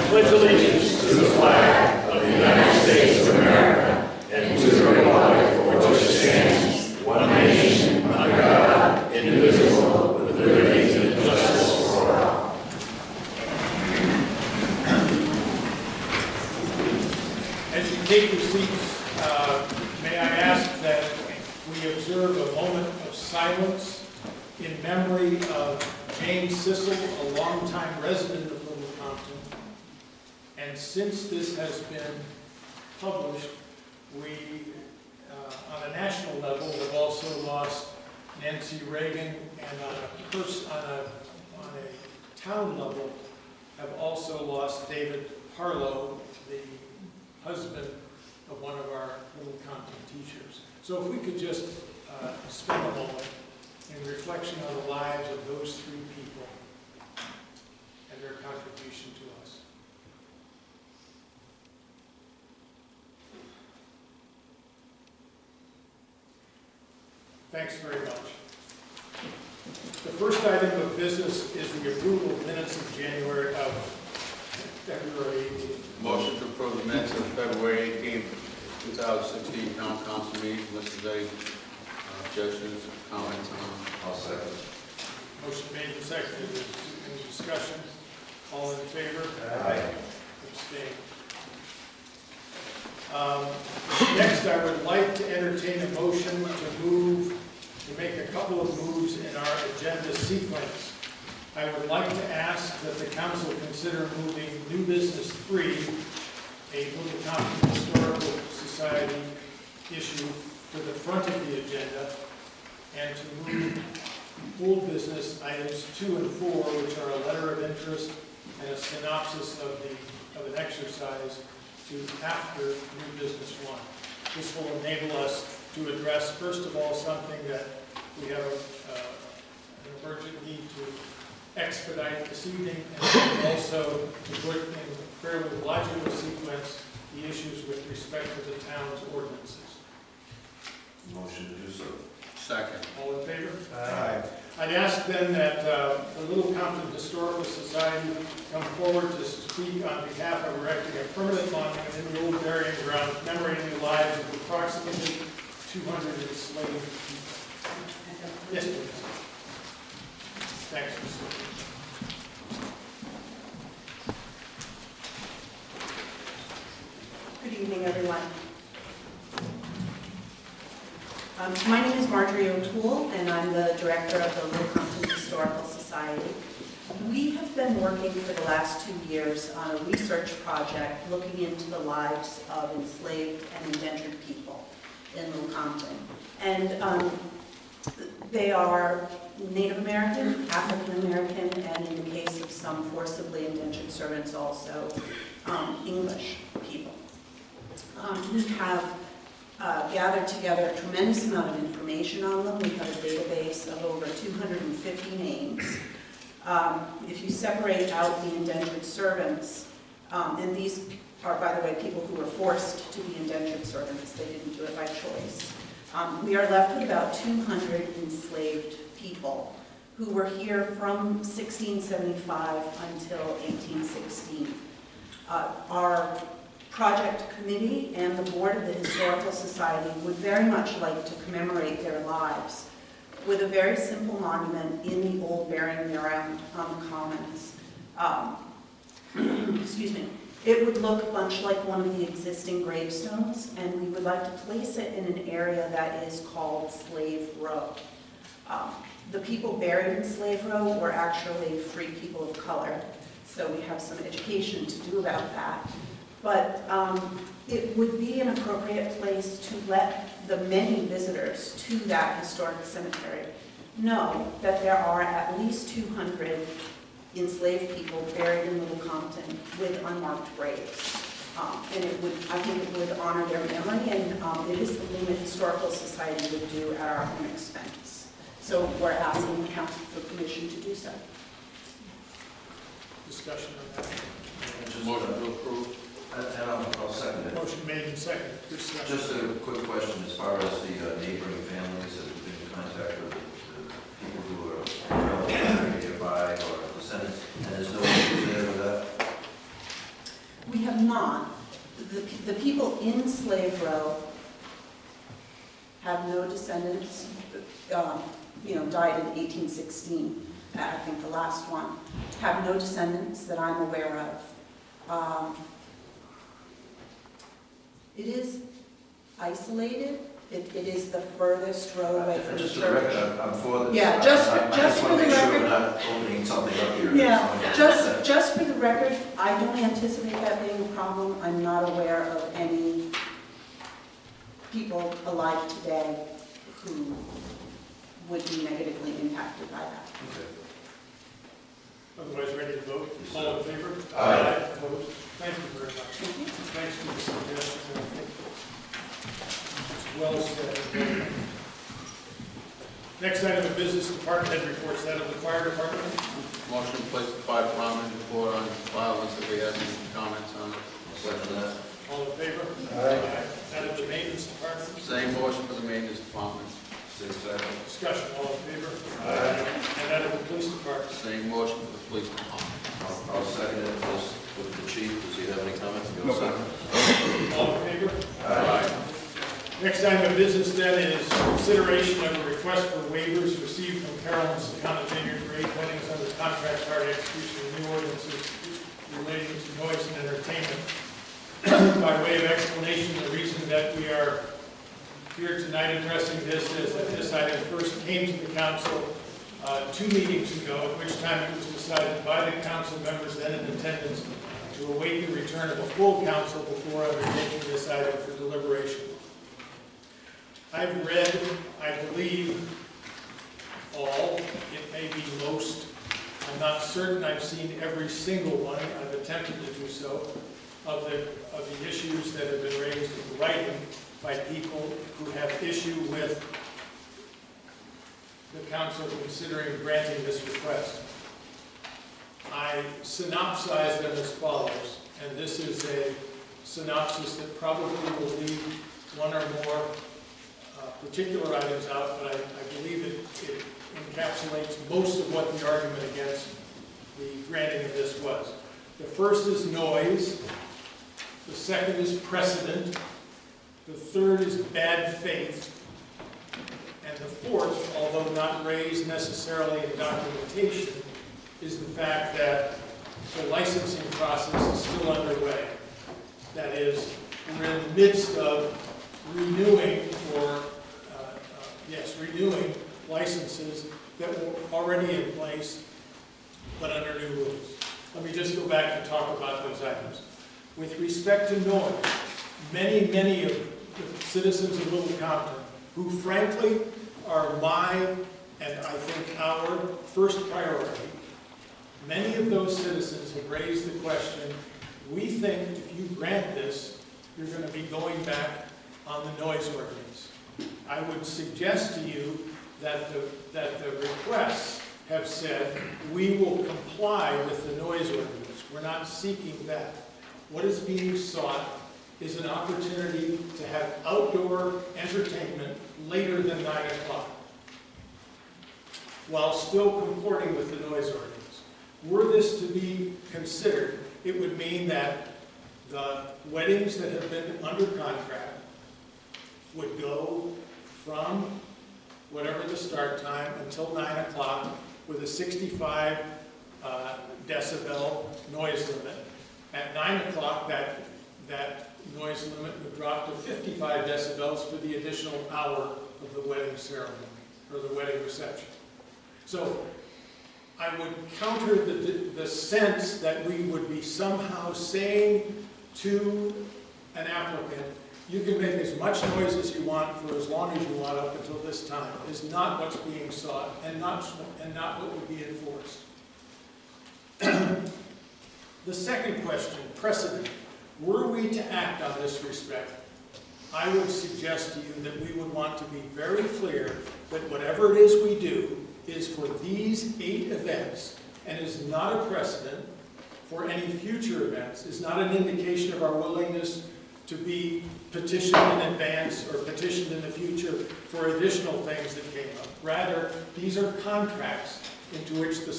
pledge allegiance to the flag of the United States of America and to the republic for which it stands, one nation, under God, indivisible, with liberty and justice for all. As you take your seats, may I ask that we observe a moment of silence in memory of James Sissel, a longtime resident of Little Compton. And since this has been published, we, on a national level, have also lost Nancy Reagan, and on a town level, have also lost David Harlow, the husband of one of our Little Compton teachers. So if we could just spend a moment in reflection on the lives of those three people and their contribution to us. Thanks very much. The first item of business is the approval of minutes of February 18th. Motion to approve the minutes of February 18th, 2016 town council meeting. Listed today. Objections, comments on? I'll second. Motion made and seconded. Any discussion? All in favor? Aye. Abstain. Next, I would like to entertain a motion to make a couple of moves in our agenda sequence. I would like to ask that the council consider moving new business 3, a Little Compton Historical Society issue, to the front of the agenda, and to move old business items 2 and 4, which are a letter of interest and a synopsis of an exercise, to after new business 1. This will enable us to address, first of all, something that we have an urgent need to expedite this evening, and also to put in fairly logical sequence the issues with respect to the town's ordinances. Motion to do so. Second. All in favor? Aye. I'd ask then that the Little Compton Historical Society come forward to speak on behalf of erecting a permanent monument in the old burying ground commemorating the lives of approximately 200 enslaved people. Yes, please. Thanks, Mr. Good evening, everyone. My name is Marjorie O'Toole, and I'm the director of the Little Compton Historical Society. We have been working for the last 2 years on a research project looking into the lives of enslaved and indentured people in Little Compton. And they are Native American, African American, and in the case of some forcibly indentured servants, also English people. We have gathered together a tremendous amount of information on them. We have a database of over 250 names. If you separate out the indentured servants, and these are, by the way, people who were forced to be indentured servants, they didn't do it by choice. We are left with about 200 enslaved people who were here from 1675 until 1816. Our project committee and the board of the Historical Society would very much like to commemorate their lives with a very simple monument in the old burying ground on the commons. Excuse me. It would look much like one of the existing gravestones, and we would like to place it in an area that is called Slave Row. The people buried in Slave Row were actually free people of color, so we have some education to do about that. But it would be an appropriate place to let the many visitors to that historic cemetery know that there are at least 200 enslaved people buried in Little Compton with unmarked graves. And it would, I think it would honor their memory, and it is something the Historical Society would do at our own expense. So we're asking the council for permission to do so. Discussion on that. Motion to approve. And I'll second it. Motion made and seconded. Discussion. Just a quick question as far as the neighboring families that have been in contact with the people who are nearby or descendants, and there's no issues there with that? in Slave Row have no descendants, died in 1816, I think the last one, have no descendants that I'm aware of. It is isolated. It is the furthest road away from the Just for the record, church. I'm for this. Yeah, I just want for to the make sure record. we're not opening something up here. Yeah, just for the record, I don't anticipate that being a problem. I'm not aware of any people alive today who would be negatively impacted by that. Okay. Otherwise, ready to vote? Yes, All in favor? Aye. Opposed? Thank you very much. Thank you. Thanks for the suggestion. I think it's well said. Next item of business, department head reports. That of the fire department. Motion to place the fire department report on file unless we have any comments on it. Second that. All in favor? Aye. That of the maintenance department. Same motion for the maintenance department. Second. Discussion. All in favor? Aye. And that of the police department. Same motion for the police department. I'll second it, just with the chief, does he have any comments? No comment. All in favor? Aye. Next item of business then is consideration of a request for waivers received from Carolyn's Compton Vineyard for 8 weddings under contract party execution of new ordinances relating to noise and entertainment. By way of explanation, the reason that we are here tonight addressing this is that this item first came to the council 2 meetings ago, at which time it was decided by the council members then in attendance to await the return of a full council before undertaking this item for deliberation. I've read, I believe, all, it may be most, I'm not certain I've seen every single one, I've attempted to do so, of the issues that have been raised in writing by people who have issue with the council considering granting this request. I synopsize them as follows, and this is a synopsis that probably will leave one or more particular items out, but I believe it encapsulates most of what the argument against the granting of this was. The first is noise, the second is precedent, the third is bad faith, and the fourth, although not raised necessarily in documentation, is the fact that the licensing process is still underway. That is, we're in the midst of renewing renewing licenses that were already in place, but under new rules. Let me just go back and talk about those items. With respect to noise, many of the citizens of Little Compton, who frankly are my, and I think our first priority, many of those citizens have raised the question, we think if you grant this, you're going to be going back on the noise ordinance. I would suggest to you that the requests have said, we will comply with the noise ordinance. We're not seeking that. What is being sought is an opportunity to have outdoor entertainment later than 9 o'clock, while still comporting with the noise ordinance. Were this to be considered, it would mean that the weddings that have been under contract would go from whatever the start time until 9 o'clock with a 65 decibel noise limit. At 9 o'clock, that noise limit would drop to 55 decibels for the additional hour of the wedding ceremony, or the wedding reception. So I would counter the sense that we would be somehow saying to an applicant, you can make as much noise as you want for as long as you want up until this time, is not what's being sought and not what would be enforced. The second question, precedent. Were we to act on this respect, I would suggest to you that we would want to be very clear that whatever it is we do is for these 8 events and is not a precedent for any future events, is not an indication of our willingness to be petitioned in advance or petitioned in the future for additional things that came up. Rather, these are contracts into which the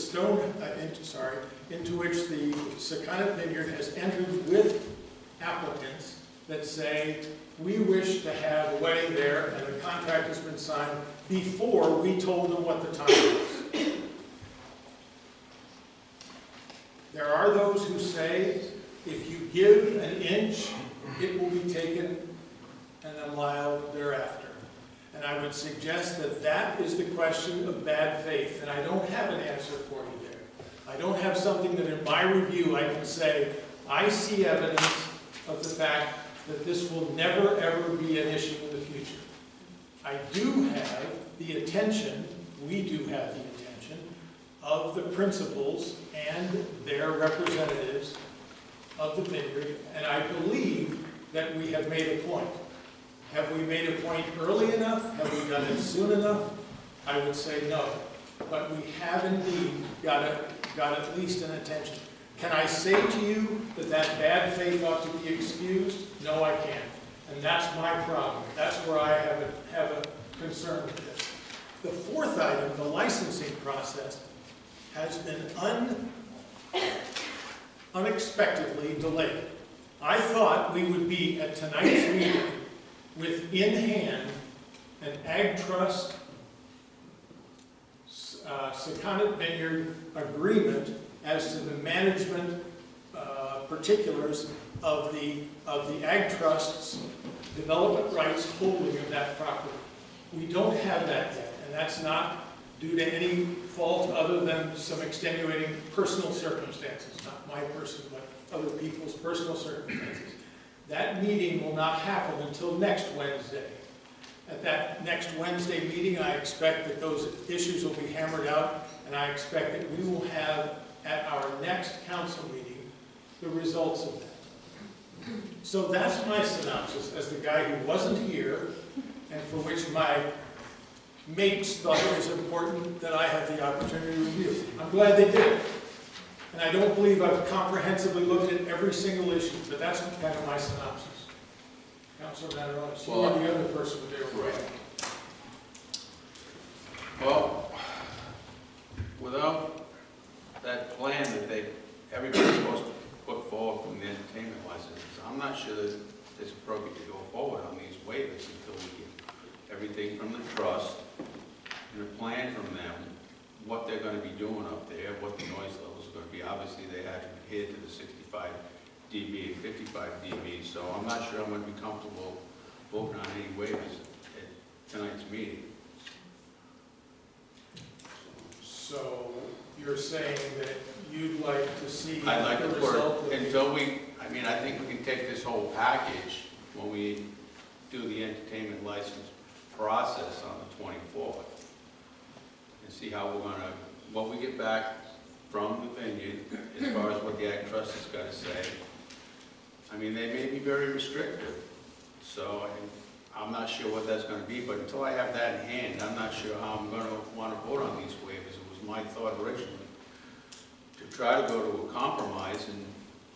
into which the Secundant Vineyard has entered with applicants that say, we wish to have a wedding there, and the contract has been signed before we told them what the time was. There are those who say, if you give an inch, it will be taken and a mile thereafter. And I would suggest that that is the question of bad faith, and I don't have an answer for you there. I don't have something that in my review I can say, I see evidence of the fact that this will never ever be an issue in the future. I do have the attention, we do have the attention, of the principals and their representatives of the vineyard, and I believe that we have made a point. Have we made a point early enough? Have we done it soon enough? I would say no. But we have indeed got at least an attention. Can I say to you that that bad faith ought to be excused? No, I can't. And that's my problem. That's where I have a concern with this. The fourth item, the licensing process, has been unexpectedly delayed. I thought we would be at tonight's meeting with in hand an Ag Trust Seconded Vineyard agreement as to the management particulars of the Ag Trust's development rights holding of that property. We don't have that yet, and that's not due to any fault other than some extenuating personal circumstances, not my person, but other people's personal circumstances. That meeting will not happen until next Wednesday. At that next Wednesday meeting, I expect that those issues will be hammered out, and I expect that we will have at our next council meeting the results of that. So that's my synopsis as the guy who wasn't here and for which my mates thought it was important that I have the opportunity to review. I'm glad they did. And I don't believe I've comprehensively looked at every single issue, but that's kind of my synopsis. Councilor Mataronis, you were the other person there. Right. Well, without that plan that everybody's supposed to put forward from the entertainment licenses, I'm not sure that it's appropriate to go forward on these waivers until we get everything from the trust and a plan from them, what they're going to be doing up there, what the noise levels are going to be. Obviously, they had to adhere to the 65 dB and 55 dB, so I'm not sure I'm going to be comfortable voting on any waivers at tonight's meeting. So you're saying that you'd like to see I'd like the to result work until I think we can take this whole package when we do the entertainment license process on the 24th and see how we're going to, what we get back from the vineyard as far as what the Ag Trust has got to say. I mean, they may be very restrictive, so I'm not sure what that's going to be, but until I have that in hand, I'm not sure how I'm going to want to vote on these waivers. It was my thought originally to try to go to a compromise and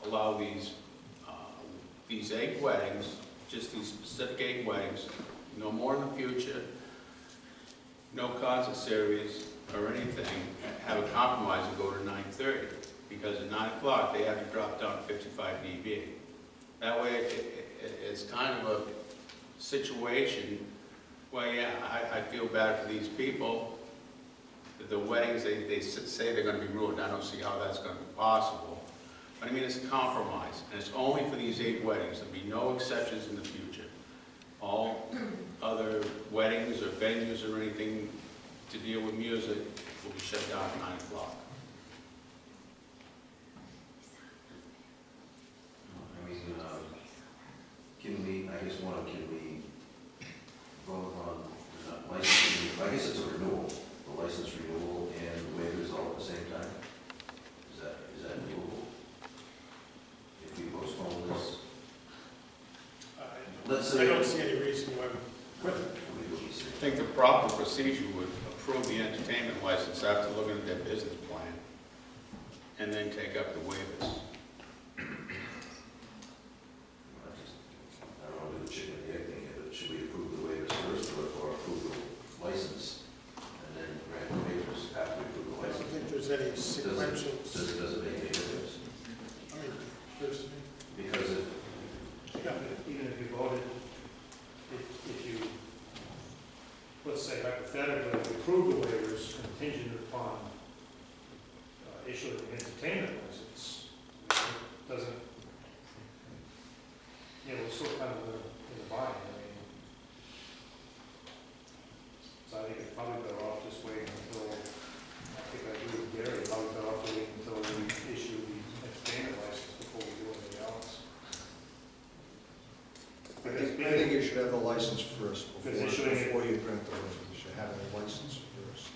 allow these egg weddings, just these specific egg weddings, no more in the future, no concert series or anything, have a compromise and go to 9:30, because at 9 o'clock they have to drop down to 55 dB. That way it's kind of a situation where, yeah, I feel bad for these people. The weddings, they say they're going to be ruined. I don't see how that's going to be possible. But I mean, it's a compromise, and it's only for these 8 weddings. There'll be no exceptions in the future. All other weddings or venues or anything to deal with music will be shut down at 9 o'clock. I mean, can we vote on licensing, I guess it's a renewal, the license renewal and waivers all at the same time? Is that doable? If we postpone this? Let's say, I don't see any reason why we couldn't. I think the proper procedure would approve the entertainment license after looking at their business plan, and then take up the waivers. I don't want to do the chicken and the egg thing here, but should we approve the waivers first or approve the license and then grant the waivers after we approve the I don't license? think there's any sequential. Does it make any difference? I mean, there's, Because if, yeah. Even if issue an entertainment license, it doesn't, you know, we're still kind of in the bind, I mean. So I think it's probably better off just waiting until, I think I agree with Gary, probably better off waiting until we issue the entertainment license before we do anything else. I think you should have the license first Because issuing it- before you grant the license. You should have a license first.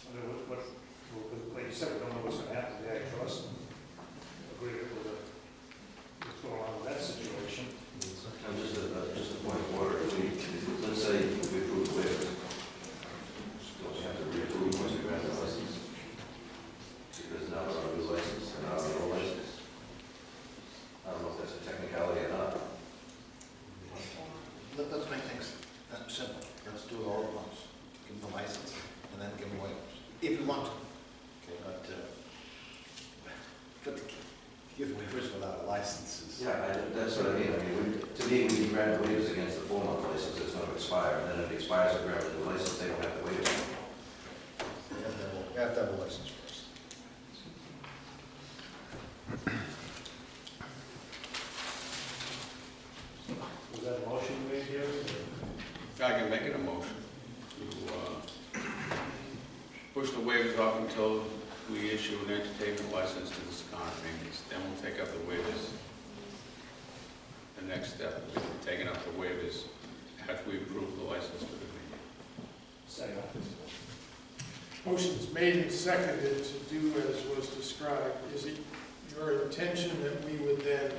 I mean, like you said, we don't know what's gonna happen, the trust agree with what's going on with that situation. And just a point of order, let's say we approve the waivers, don't we have to reapprove once we grant the license? Because now it's our new license and our old license. I don't know if that's a technicality or not. Let's make things simple. Let's do it all at once. Give them the license and then give them waivers, if you want to. Okay, but to give waivers without a license is. Yeah, that's what I mean. To me, we grant waivers against the 4-month license that's going to expire, and then if it expires, we grant the license, they don't have to wait anymore. You have to have a license first. Was that a motion made here? I can make it a motion to push the waivers off until we issue an entertainment license to the Secana Paintings. Then we'll take up the waivers. The next step will be taking up the waivers after we approve the license for the meeting. Second. Motion's made and seconded to do as was described. Is it your intention that we would then,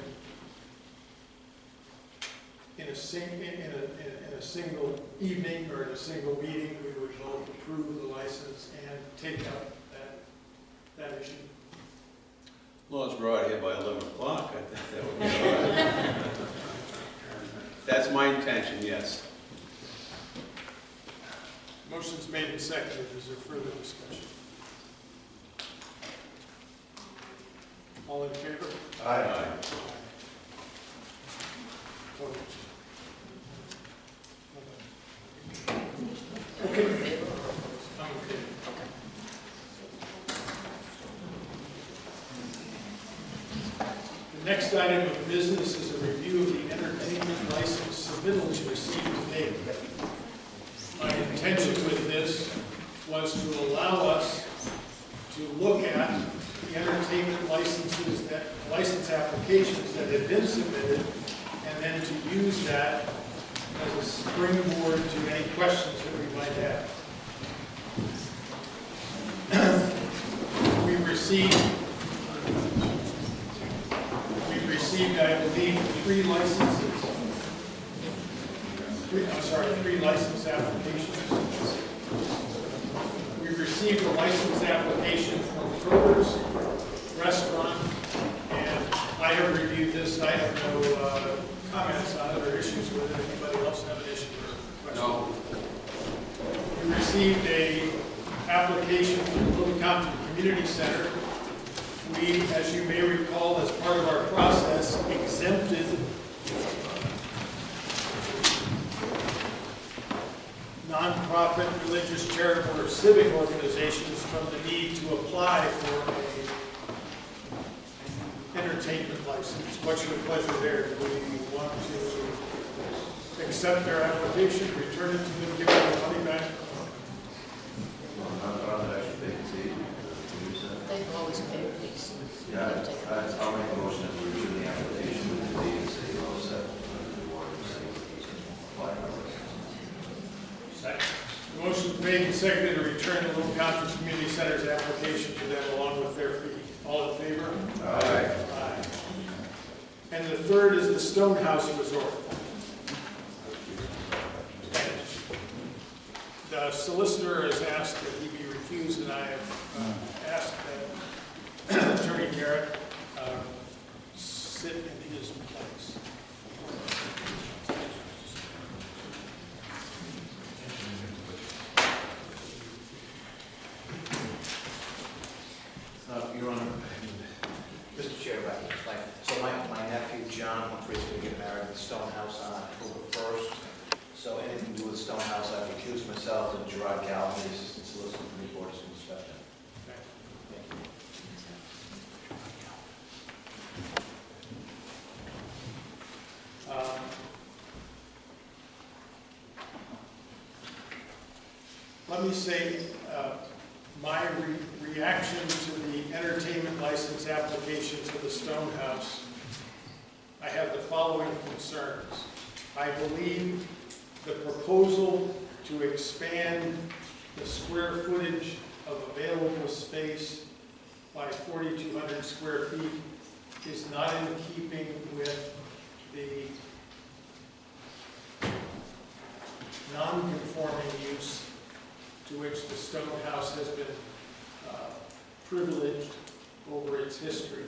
in a single evening or in a single meeting, we would both approve the license and take up that issue? Well, it's brought here by 11 o'clock, I think that would be all right. That's my intention, yes. Motion's made and seconded. Is there further discussion? All in favor? Aye. Opposed? Okay. I'm okay. The next item of business is a review of the entertainment license submittal received today. My intention with this was to allow us to look at the entertainment licenses, license applications that have been submitted, and then to use that as a springboard to any questions that we might have. We've received, I believe, three license applications. We've received a license application from Kroger's Restaurant, and I have reviewed this. I have no comments on it or issues with it. Anybody else have an issue or question? No. We received a application from the Little Compton Community Center. We, as you may recall, as part of our process, exempted nonprofit, religious, charitable, or civic organizations from the need to apply for an entertainment license. What's your pleasure there? Do we want to accept their application, return it to them, give them the money back? Nonprofit actually paid the fee, They've always paid fees. Yeah, I'll make a motion that we review the application with the fee and say, well, set under the water, apply for it. The motion made and seconded to return the Little Compton Community Center's application to them along with their fee. All in favor? Aye. Aye. And the third is the Stonehouse Resort. The solicitor has asked that he be recused, and I have asked that Attorney Garrett sit in his place. Your Honor, Mr. Chair, if I can explain. So my nephew, John, is going to get married at the Stonehouse on October 1st. So anything to do with Stonehouse, I've recused myself, and Gerard Galvin, the Assistant Solicitor from the Board of Inspection. Okay. me say, my reaction to the entertainment license application for the Stone House, I have the following concerns. I believe the proposal to expand the square footage of available space by 4,200 square feet is not in keeping with the non-conforming use to which the Stone House has been privileged over its history.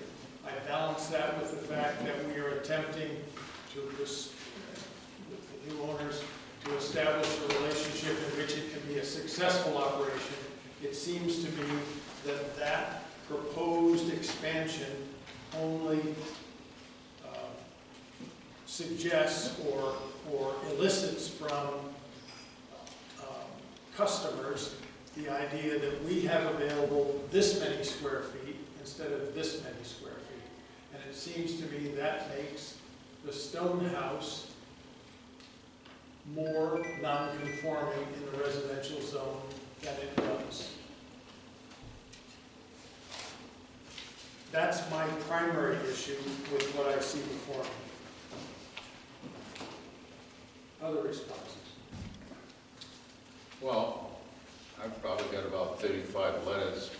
I balance that with the fact that we are attempting to, with the new owners, to establish a relationship in which it can be a successful operation. It seems to me that that proposed expansion only suggests or elicits from customers the idea that we have available this many square feet instead of this many square feet. And it seems to me that makes the Stone House more non-conforming in the residential zone than it does. That's my primary issue with what I see before me. Other responses? Well, I've probably got about 35 letters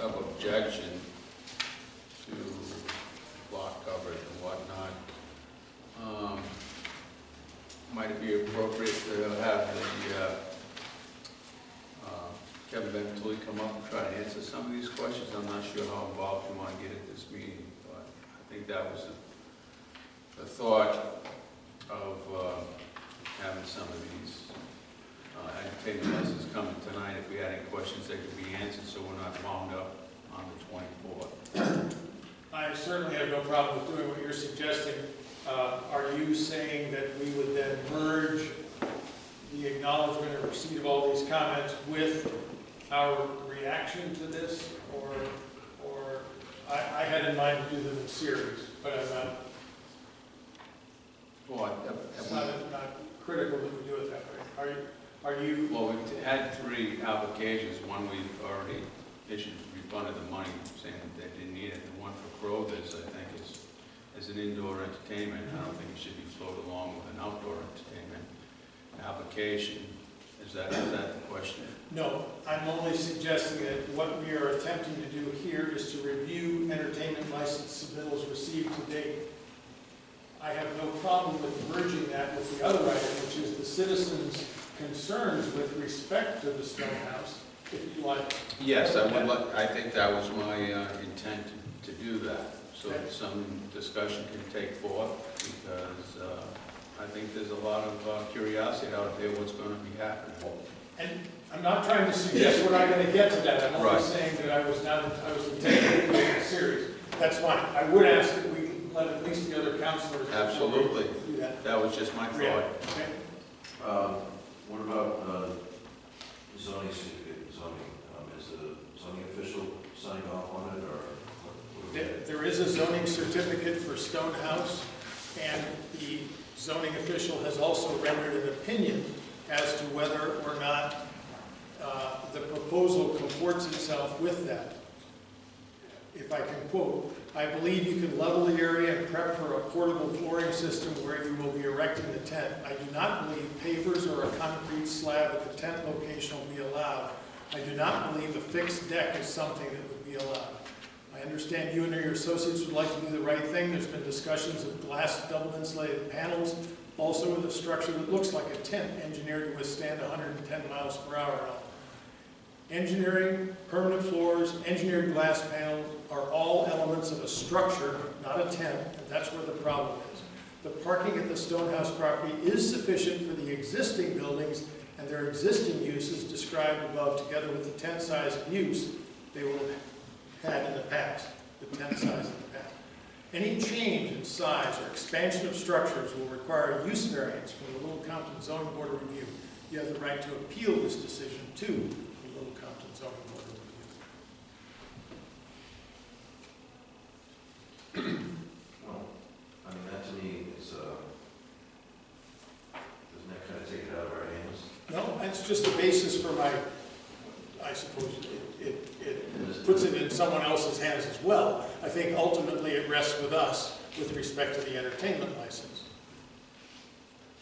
of objection to lot coverage and whatnot. Might it be appropriate to have the Kevin Bentley come up and try to answer some of these questions? I'm not sure how involved you want to get at this meeting, but I think that was the thought of having some of these entertainment licenses coming tonight. If we had any questions, they could be answered, so we're not wound up on the 24th. I certainly have no problem with doing what you're suggesting. Are you saying that we would then merge the acknowledgement and receipt of all these comments with our reaction to this? Or I had in mind to do them in series, but I'm not. Well, It's not critical that we do it that way. Are you? Well, we've had 3 applications. One we've already issued, refunded the money, saying that they didn't need it. And one for Crothers, I think, is an indoor entertainment. I don't think it should be floated along with an outdoor entertainment application. Is that the question? No, I'm only suggesting that what we are attempting to do here is to review entertainment license submittals received to date. I have no problem with merging that with the other item, which is the citizens' concerns with respect to the Stone House, if you like. Yes, I think that was my intent to do that, so that some discussion can take forth, because I think there's a lot of curiosity out there what's going to be happening. And I'm not trying to suggest we're not going to get to that. I'm only Right. saying that I was intending to make it serious. That's fine. I would ask that we let at least the other councilors. Absolutely. Do that. That was just my thought. Okay. What about zoning certificate, zoning? Is the zoning official signing off on it, or what do we? There is a zoning certificate for Stone House, and the zoning official has also rendered an opinion as to whether or not the proposal comports itself with that. If I can quote, "I believe you can level the area and prep for a portable flooring system where you will be erecting the tent. I do not believe pavers or a concrete slab at the tent location will be allowed. I do not believe a fixed deck is something that would be allowed. I understand you and your associates would like to do the right thing. There's been discussions of glass double insulated panels, also with a structure that looks like a tent engineered to withstand 110 miles per hour. Engineering, permanent floors, engineered glass panels are all elements of a structure, not a tent, and that's where the problem is. The parking at the Stone House property is sufficient for the existing buildings and their existing uses described above, together with the tent size and use they will have had in the past, the tent size in the past. Any change in size or expansion of structures will require a use variance from the Little Compton Zoning Board of Review. You have the right to appeal this decision to the Little Compton Zoning Board of Review. Well, I mean, that to me is, doesn't that kind of take it out of our hands? No, that's just the basis for my, I suppose, it puts it in someone else's hands as well. I think ultimately it rests with us with respect to the entertainment license.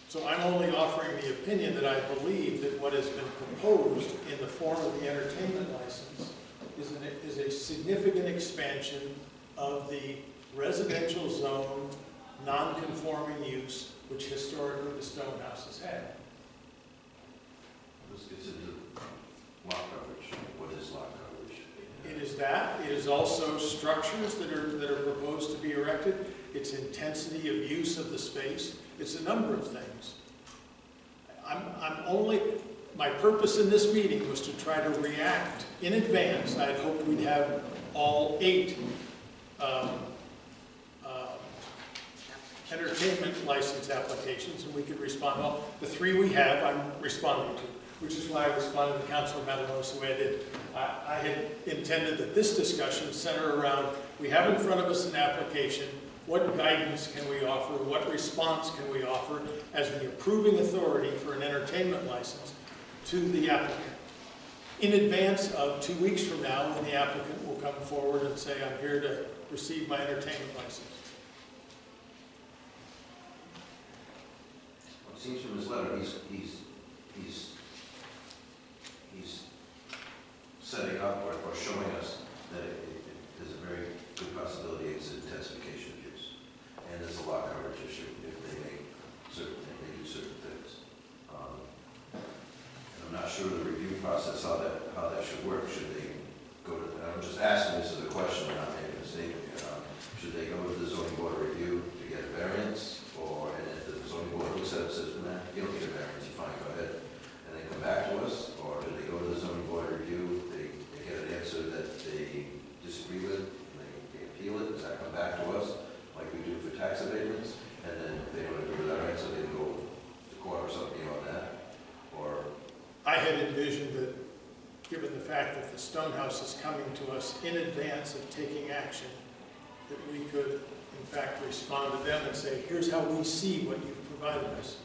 So I'm only offering the opinion that I believe that what has been proposed in the form of the entertainment license is a significant expansion of the residential zone, non-conforming use, which historically the Stone House has had. This gets into lot coverage. What is lot coverage? It is that. It is also structures that are proposed to be erected. It's intensity of use of the space. It's a number of things. My purpose in this meeting was to try to react in advance. I had hoped we'd have all 8 entertainment license applications, and we could respond. Well, the 3 we have, I'm responding to, which is why I responded to Councilor Matamoros the way I did. I had intended that this discussion center around, we have in front of us an application, what guidance can we offer, what response can we offer as the approving authority for an entertainment license to the applicant, in advance of 2 weeks from now when the applicant will come forward and say, I'm here to receive my entertainment license. It seems from his letter, he's setting up or showing us that there's a very good possibility it's intensification of use. And there's a lot coverage issue if they do certain things. And I'm not sure the review process, how that should work. Should they go to, I'm just asking this as a question, I'm not making a statement. Should they go to the zoning board of review to get a variance? And if the zoning board looks at it and says, nah, you don't get a variance, you're fine, go ahead. And they come back to us? Or do they go to the zoning board of review, they get an answer that they disagree with, and they appeal it? Does that come back to us, like we do for tax abatements? And then if they don't agree with that answer, they go to court or something beyond that? Or I had envisioned that, given the fact that the Stone House is coming to us in advance of taking action, that we could, in fact, respond to them and say, here's how we see what you've provided us.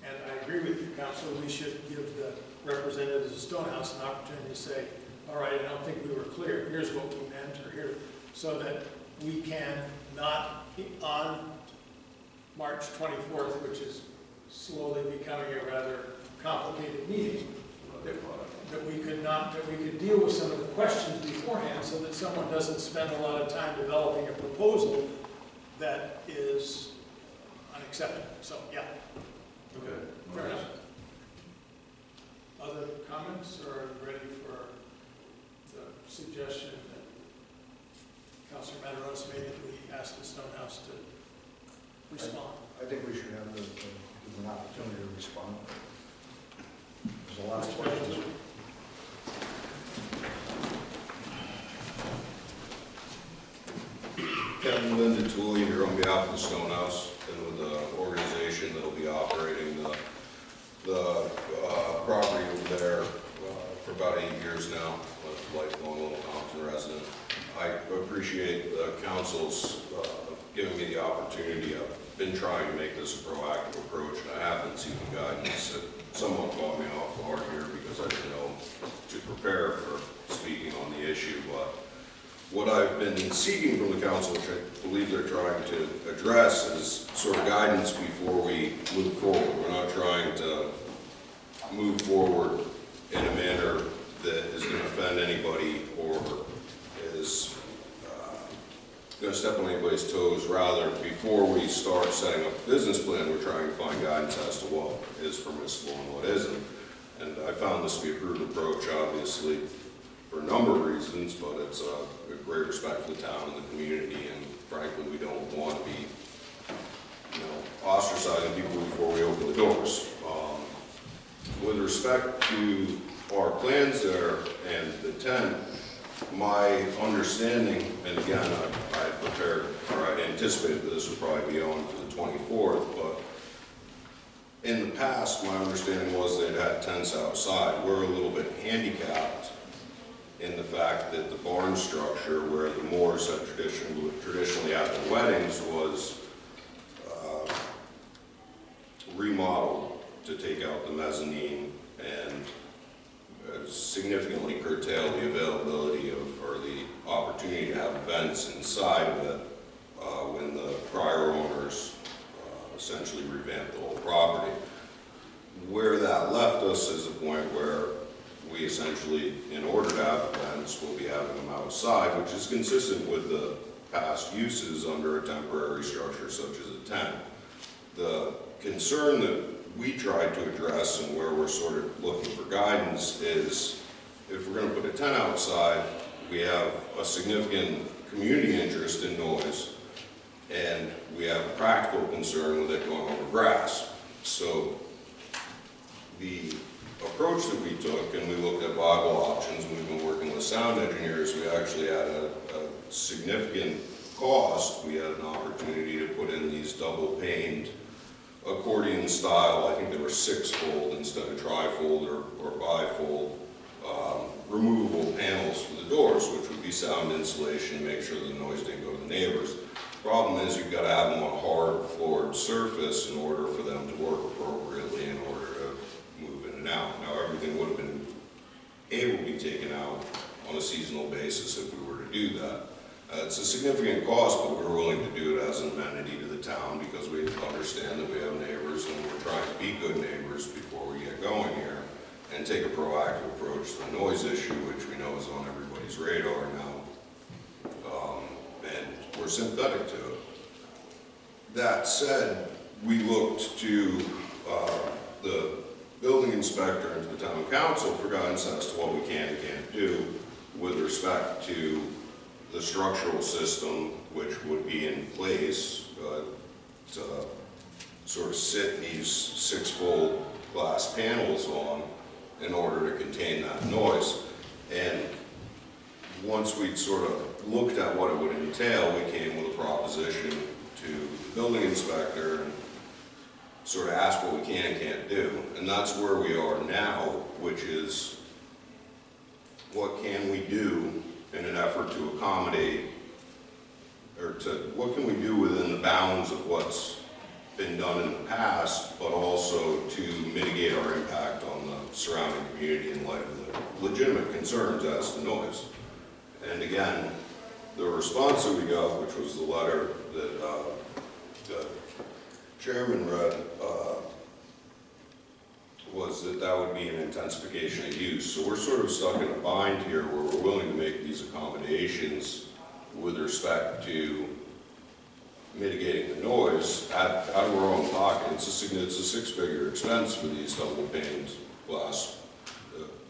And I agree with you, Councilor, we should give the representatives of Stone House an opportunity to say, all right, I don't think we were clear, here's what we meant, or here, so that we can not, on March 24th, which is slowly becoming a rather complicated meeting, that we could deal with some of the questions beforehand so that someone doesn't spend a lot of time developing a proposal that is unacceptable. So, yeah. okay. Fair enough. Other comments, or are you ready for the suggestion that Councilor Matamoros made that we ask the Stone House to respond? I think we should have an opportunity to respond. There's a lot of questions. Kevin Linda Tooley here on behalf of the Stone House and with the organization that will be operating the property over there for about 8 years now, a lifelong Little Compton resident. I appreciate the council's giving me the opportunity. I've been trying to make this a proactive approach, and I have been seeking guidance. It somewhat caught me off guard here because I didn't know to prepare for speaking on the issue, but what I've been seeking from the council, which I believe they're trying to address, is sort of guidance before we move forward. We're not trying to move forward in a manner that is going to offend anybody or is going to step on anybody's toes. Rather, before we start setting up a business plan, we're trying to find guidance as to what is permissible and what isn't. And I found this to be a prudent approach, obviously, for a number of reasons, but it's a great respect for the town and the community, and frankly, we don't want to be, ostracizing people before we open the doors. With respect to our plans there and the tent, my understanding, and again, I prepared, or I anticipated that this would probably be on for the 24th, but in the past, my understanding was they'd had tents outside. We're a little bit handicapped in the fact that the barn structure where the Moors had traditionally had their weddings was remodeled to take out the mezzanine and significantly curtail the availability of, or the opportunity to have events inside of it when the prior owners essentially revamped the whole property. Where that left us is a point where we essentially, in order to have events, will be having them outside, which is consistent with the past uses under a temporary structure such as a tent. The concern that we tried to address and where we're sort of looking for guidance is if we're going to put a tent outside, we have a significant community interest in noise, and we have a practical concern with it going over grass. So the approach that we took, and we looked at viable options, and we've been working with sound engineers, we actually had a significant cost. We had an opportunity to put in these double-paned accordion style, I think they were 6-fold instead of tri-fold or bifold, removable panels for the doors, which would be sound insulation to make sure the noise didn't go to the neighbors. Problem is, you've got to have them on a hard floored surface in order for them to work appropriately in order to move in and out. Now, everything would have been able to be taken out on a seasonal basis if we were to do that. It's a significant cost, but we're willing to do it as an amenity to the town because we understand that we have neighbors and we're trying to be good neighbors before we get going here and take a proactive approach to the noise issue, which we know is on everybody's radar now. And we're sympathetic to it. That said, we looked to the building inspector and to the town council for guidance as to what we can and can't do with respect to the structural system, which would be in place to sort of sit these 6-fold glass panels on in order to contain that noise. And once we'd sort of looked at what it would entail, we came with a proposition to the building inspector and sort of asked what we can and can't do. And that's where we are now, which is what can we do in an effort to accommodate, or to, what can we do within the bounds of what's been done in the past, but also to mitigate our impact on the surrounding community in light of the legitimate concerns as to noise. And again, the response that we got, which was the letter that the chairman read, was that that would be an intensification of use. So we're sort of stuck in a bind here where we're willing to make these accommodations with respect to mitigating the noise out of our own pocket. It's a 6-figure expense for these double-paned glass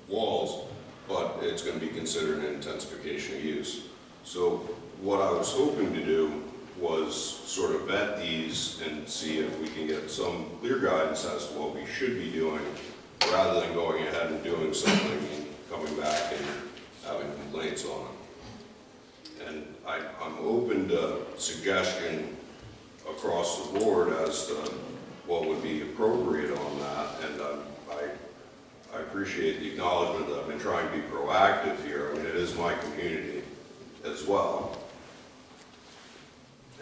walls, but it's going to be considered an intensification of use. So what I was hoping to do was sort of vet these and see if we can get some clear guidance as to what we should be doing rather than going ahead and doing something and coming back and having complaints on it. And I'm open to suggestion across the board as to what would be appropriate on that, and I appreciate the acknowledgement that I've been trying to be proactive here. I mean, it is my community as well.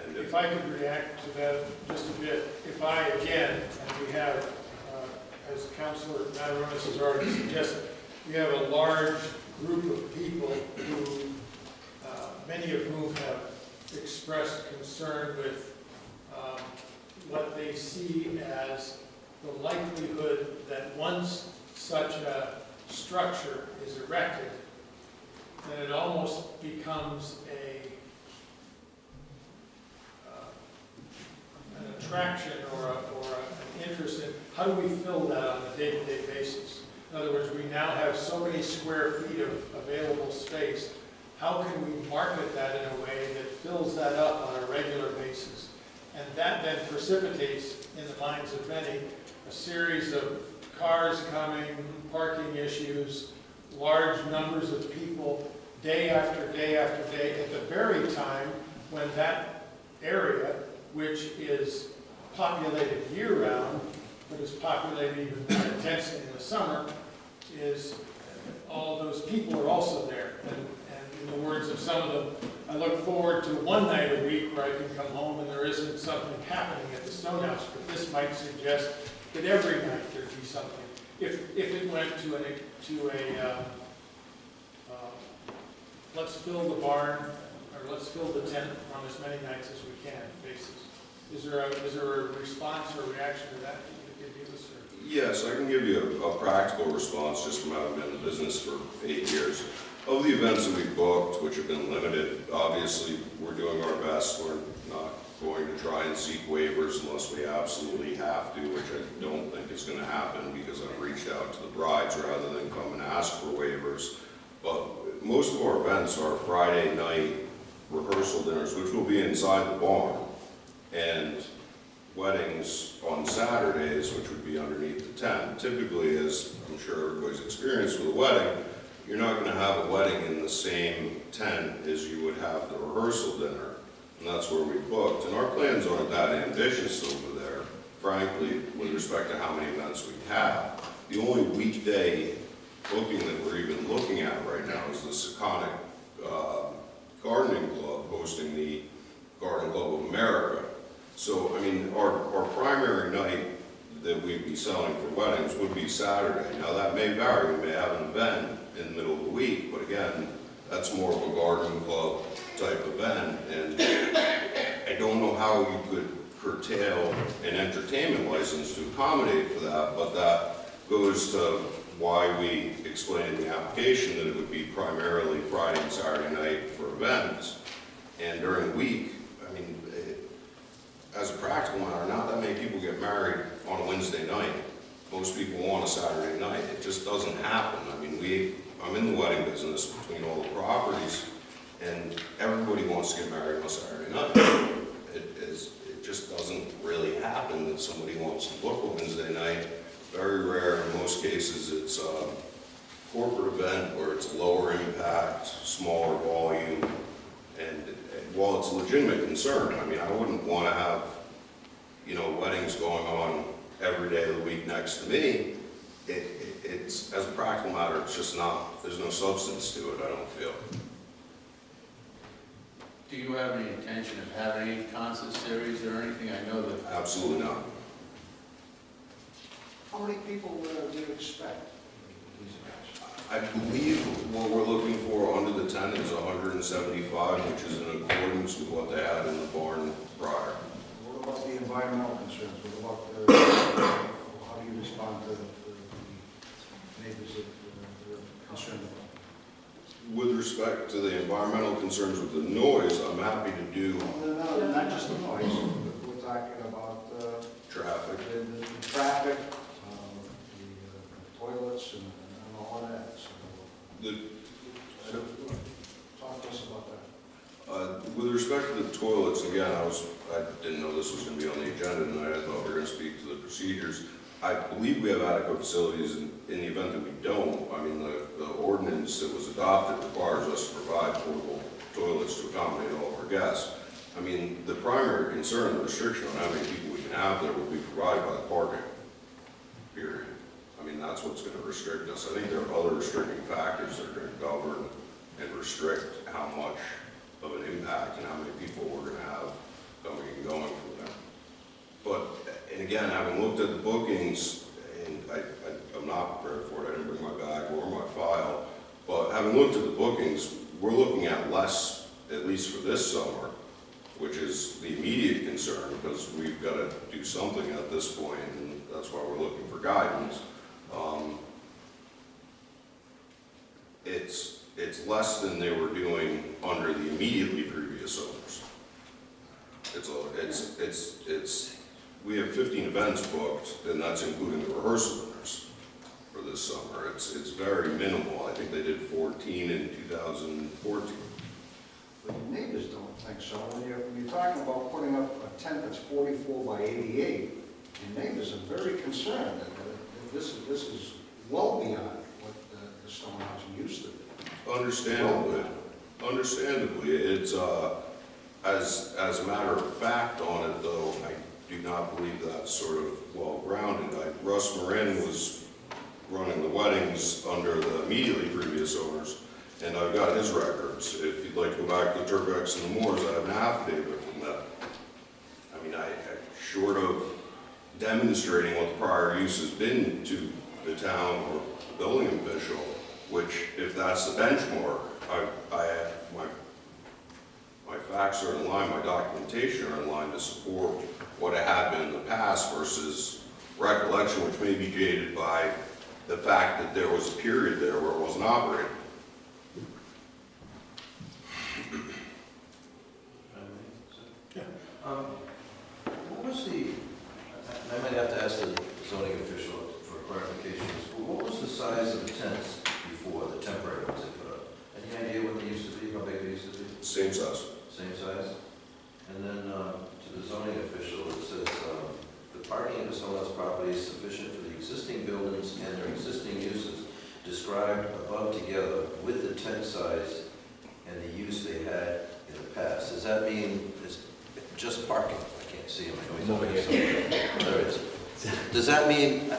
And if I could react to that just a bit, if I, again, and we have, as Councilor Mataronis has already suggested, we have a large group of people who, many of whom have expressed concern with what they see as the likelihood that once such a structure is erected, then it almost becomes an attraction or an interest in how do we fill that on a day-to-day basis. In other words, we now have so many square feet of available space. How can we market that in a way that fills that up on a regular basis? And that then precipitates, in the minds of many, a series of cars coming, parking issues, large numbers of people, day after day after day, at the very time when that area, which is populated year-round, but is populated even more intensely in the summer, is all those people are also there. And in the words of some of them, I look forward to one night a week where I can come home and there isn't something happening at the Stone House, but this might suggest that every night there'd be something. if it went to let's fill the barn, or let's fill the tent on as many nights as we can basis. Is there a response or reaction to that you could give us? Or? Yes, I can give you a practical response just from having been in the business for 8 years. Of the events that we've booked, which have been limited, obviously we're doing our best. We're not going to try and seek waivers unless we absolutely have to, which I don't think is going to happen because I've reached out to the brides rather than come and ask for waivers. But most of our events are Friday night rehearsal dinners, which will be inside the barn, and weddings on Saturdays, which would be underneath the tent. Typically, as I'm sure everybody's experienced with a wedding, you're not going to have a wedding in the same tent as you would have the rehearsal dinner, and that's where we booked. And our plans aren't that ambitious over there, frankly, with respect to how many events we have. The only weekday booking that we're even looking at right now is the Seconic Gardening Club hosting the Garden Club of America. So, I mean, our primary night that we'd be selling for weddings would be Saturday. Now, that may vary. We may have an event in the middle of the week, but again, that's more of a garden club type event, and I don't know how you could curtail an entertainment license to accommodate for that, but that goes to why we explained in the application that it would be primarily Friday and Saturday night for events, and during the week, I mean, as a practical matter, not that many people get married on a Wednesday night. Most people want a Saturday night. It just doesn't happen. I mean, I'm in the wedding business between all the properties, and everybody wants to get married on a Saturday night. It just doesn't really happen that somebody wants to book a Wednesday night. Very rare. In most cases, it's a corporate event where it's lower impact, smaller volume, and while it's a legitimate concern, I mean, I wouldn't want to have, you know, weddings going on every day of the week next to me. It's, as a practical matter, it's just not, there's no substance to it, I don't feel. Do you have any intention of having any concert series or anything? I know that. Absolutely not. How many people do you expect these events? I believe what we're looking for under the tent is 175, which is in accordance with what they had in the barn prior. What about the environmental concerns? What about how do you respond to the neighbors that are concerned about? With respect to the environmental concerns with the noise, I'm happy to do No, not just the noise. We're talking about traffic. the traffic, the toilets, and all that. So, talk to us about that. With respect to the toilets, again, I didn't know this was going to be on the agenda tonight. I thought we were going to speak to the procedures. I believe we have adequate facilities in the event that we don't. I mean, the ordinance that was adopted requires us to provide portable toilets to accommodate all of our guests. I mean, the primary concern, the restriction on how many people we can have there will be provided by the parking, period. I mean, that's what's going to restrict us. I think there are other restricting factors that are going to govern and restrict how much of an impact and how many people we're going to have coming and going from there. But, and again, having looked at the bookings, and I'm not prepared for it, I didn't bring my bag or my file, but having looked at the bookings, we're looking at less, at least for this summer, which is the immediate concern, because we've got to do something at this point, and that's why we're looking for guidance. It's less than they were doing under the immediately previous owners. We have 15 events booked, and that's including the rehearsal dinners for this summer. It's very minimal. I think they did 14 in 2014. But your neighbors don't think so. When you're talking about putting up a tent that's 44 by 88, your neighbors are very concerned that this is well beyond what the stone house used to be. Understandably, it's as a matter of fact on it, though, I do not believe that's sort of well-grounded. Russ Morin was running the weddings under the immediately previous owners, and I've got his records. If you'd like to go back to the Turbex and the Moores, I have an affidavit from that. I mean, short of demonstrating what the prior use has been to the town or the building official, which if that's the benchmark, I have my facts are in line, my documentation are in line to support what it had been in the past versus recollection, which may be jaded by the fact that there was a period there where it wasn't operating. What was I might have to ask the zoning official for clarification, what was the size of the tents before, the temporary ones they put up? Any idea what they used to be, how big they used to be? Same size. Same size? And then to the zoning official, it says, the parking of the Stonehouse property is sufficient for the existing buildings and their existing uses described above together with the tent size and the use they had in the past. Does that mean it's just parking? I can't see him. I know he's over here. There it is. Does that mean,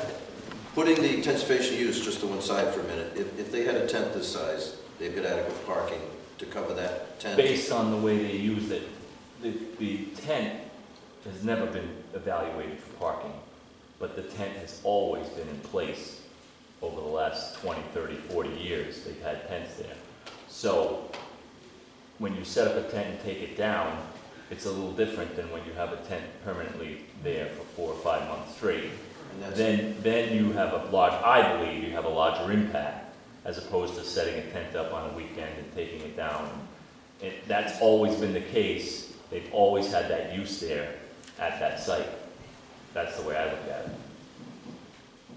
putting the intensification use just to one side for a minute, if they had a tent this size, they've got adequate parking to cover that tent? Based on the way they use it, the tent has never been evaluated for parking, but the tent has always been in place over the last 20, 30, 40 years. They've had tents there. So when you set up a tent and take it down, it's a little different than when you have a tent permanently there for 4 or 5 months straight. Then you have a large, I believe, you have a larger impact as opposed to setting a tent up on a weekend and taking it down. And that's always been the case. They've always had that use there at that site. That's the way I look at it.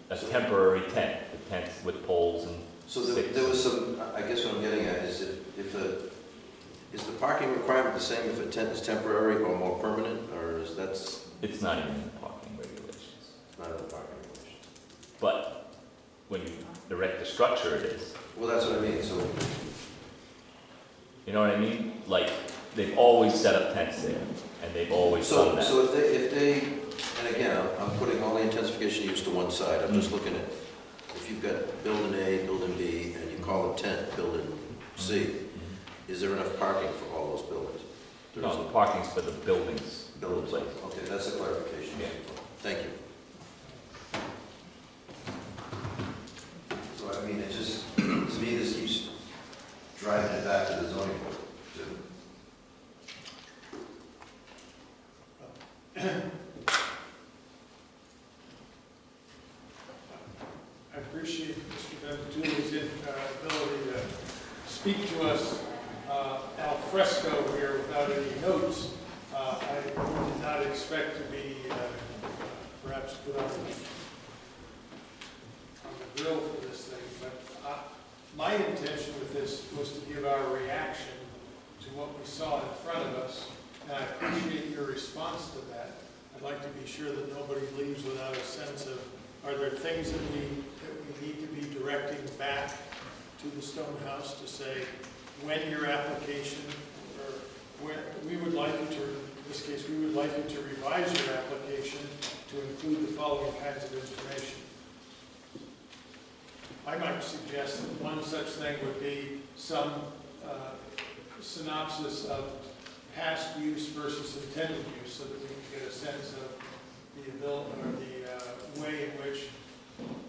A temporary tent, the tents with poles and So there was some, I guess what I'm getting at is is the parking requirement the same if a tent is temporary or more permanent, or is that's? It's not even in the parking regulations. Not in the parking regulations. But when you erect the structure, it is. Well, that's what I mean, so. You know what I mean? Like, they've always set up tents there, and they've always done that. So if they, and again, I'm putting all the intensification use to one side, I'm just looking at, if you've got building A, building B, and you call it tent, building C, is there enough parking for all those buildings? There No, isn't. the parking's for the buildings. Buildings, okay, that's the clarification. Yeah. Thank you. So, I mean, it just, to me, this keeps driving it back to the zoning board. I appreciate Mr. Benvenuto's ability to speak to us al fresco here without any notes. I did not expect to be perhaps put on the grill for this thing, but my intention with this was to give our reaction to what we saw in front of us, and I appreciate your response to that. I'd like to be sure that nobody leaves without a sense of, are there things that we need to be directing back to the Stonehouse to say, when your application, or when we would like you to, in this case, we would like you to revise your application to include the following kinds of information. I might suggest that one such thing would be some synopsis of past use versus intended use, so that we can get a sense of the ability or the way in which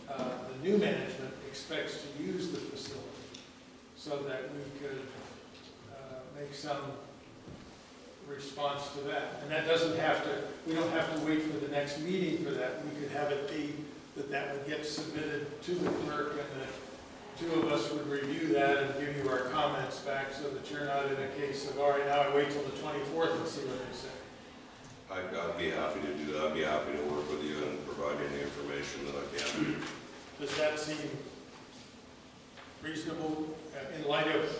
the new management expects to use the facility, so that we could make some response to that. And that doesn't have to, we don't have to wait for the next meeting for that. We could have it be that would get submitted to the clerk, and the two of us would review that and give you our comments back, so that you're not in a case of, all right, now I wait till the 24th and see what they say. I'd be happy to do that. I'd be happy to work with you and provide any information that I can. Does that seem reasonable in light of,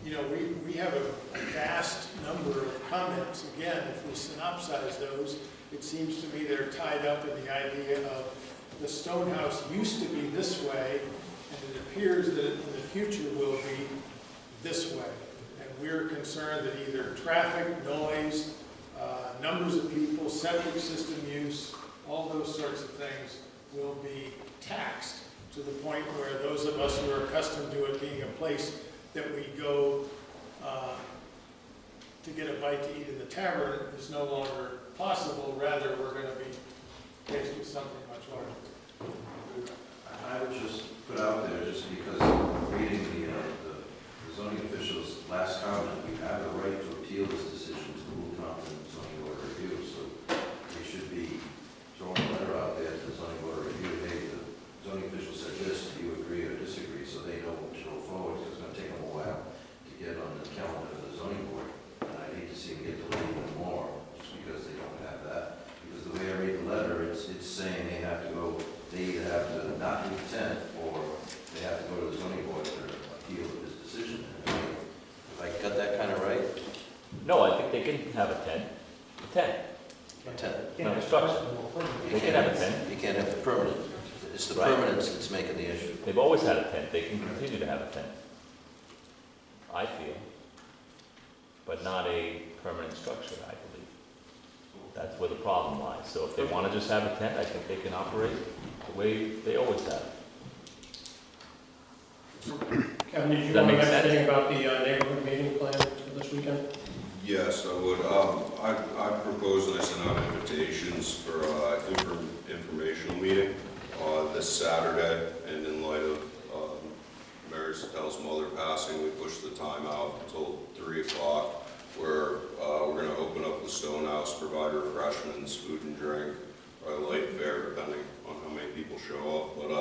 you know, we have a vast number of comments. Again, if we synopsize those, it seems to me they're tied up in the idea of the Stonehouse used to be this way, and it appears that in the future will be this way. And we're concerned that either traffic, noise, numbers of people, septic system use, all those sorts of things will be taxed to the point where those of us who are accustomed to it being a place that we go to get a bite to eat in the tavern is no longer possible. Rather, we're going to be faced with something much larger. I would just put out there, just because reading the zoning official's last comment, we have the right to appeal this decision to the Compton zoning board of review, so we should be throwing a letter out there to the zoning board of review, hey, the zoning official said this, do you agree or disagree, so they know to go forward, because it's going to take them a while to get on the calendar for the zoning board, and I hate to see them get delayed even more, just because they don't have that. Because the way I read the letter, it's saying they have to go, they either have to not do the tent, or they have to go to the zoning board for appeal of this decision. If I got that kind of right? No, I think they can have a tent. A tent, A tent. not a structure. They can have a tent. You can't have the permanent. It's the permanence that's making the issue. They've always had a tent. They can continue to have a tent. I feel. But not a permanent structure, I believe. That's where the problem lies. So if they want to just have a tent, I think they can operate the way they always have. Kevin, did you Does that want to make mention sense? anything about the neighborhood meeting plan for this weekend? Yes, I would. I propose and I sent out invitations for informational meeting this Saturday, and in light of Mary Satel's mother passing, we pushed the time out until 3 o'clock, where we're going to open up the Stone House, provide refreshments, food and drink, or light fare, depending on how many people show up. But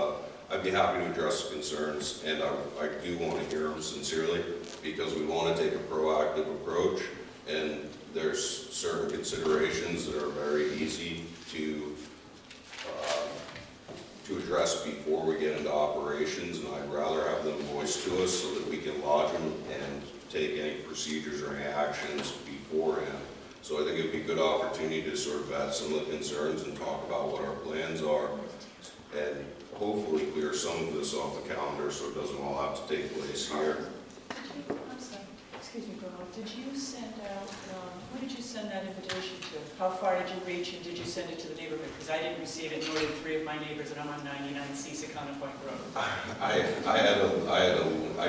I'd be happy to address the concerns, and I do want to hear them sincerely, because we want to take a proactive approach, and there's certain considerations that are very easy to address before we get into operations, and I'd rather have them voiced to us so that we can lodge them and take any procedures or any actions beforehand. So I think it'd be a good opportunity to sort of vet some of the concerns and talk about what our plans are, and hopefully clear some of this off the calendar so it doesn't all have to take place here. I'm sorry, excuse me for a moment. Did you send out, who did you send that invitation to? How far did you reach, and did you send it to the neighborhood? Because I didn't receive it, nor did 3 of my neighbors, and I'm on 99C Secana Point Road. I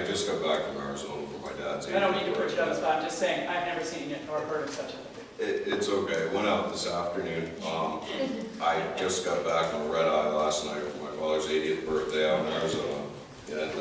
just got back from Arizona for my dad's. I don't need to put you on the spot, I'm just saying, I've never seen it or heard of such a thing. It's okay. It went out this afternoon. I just got back on red eye last night for my father's 80th birthday out in Arizona, and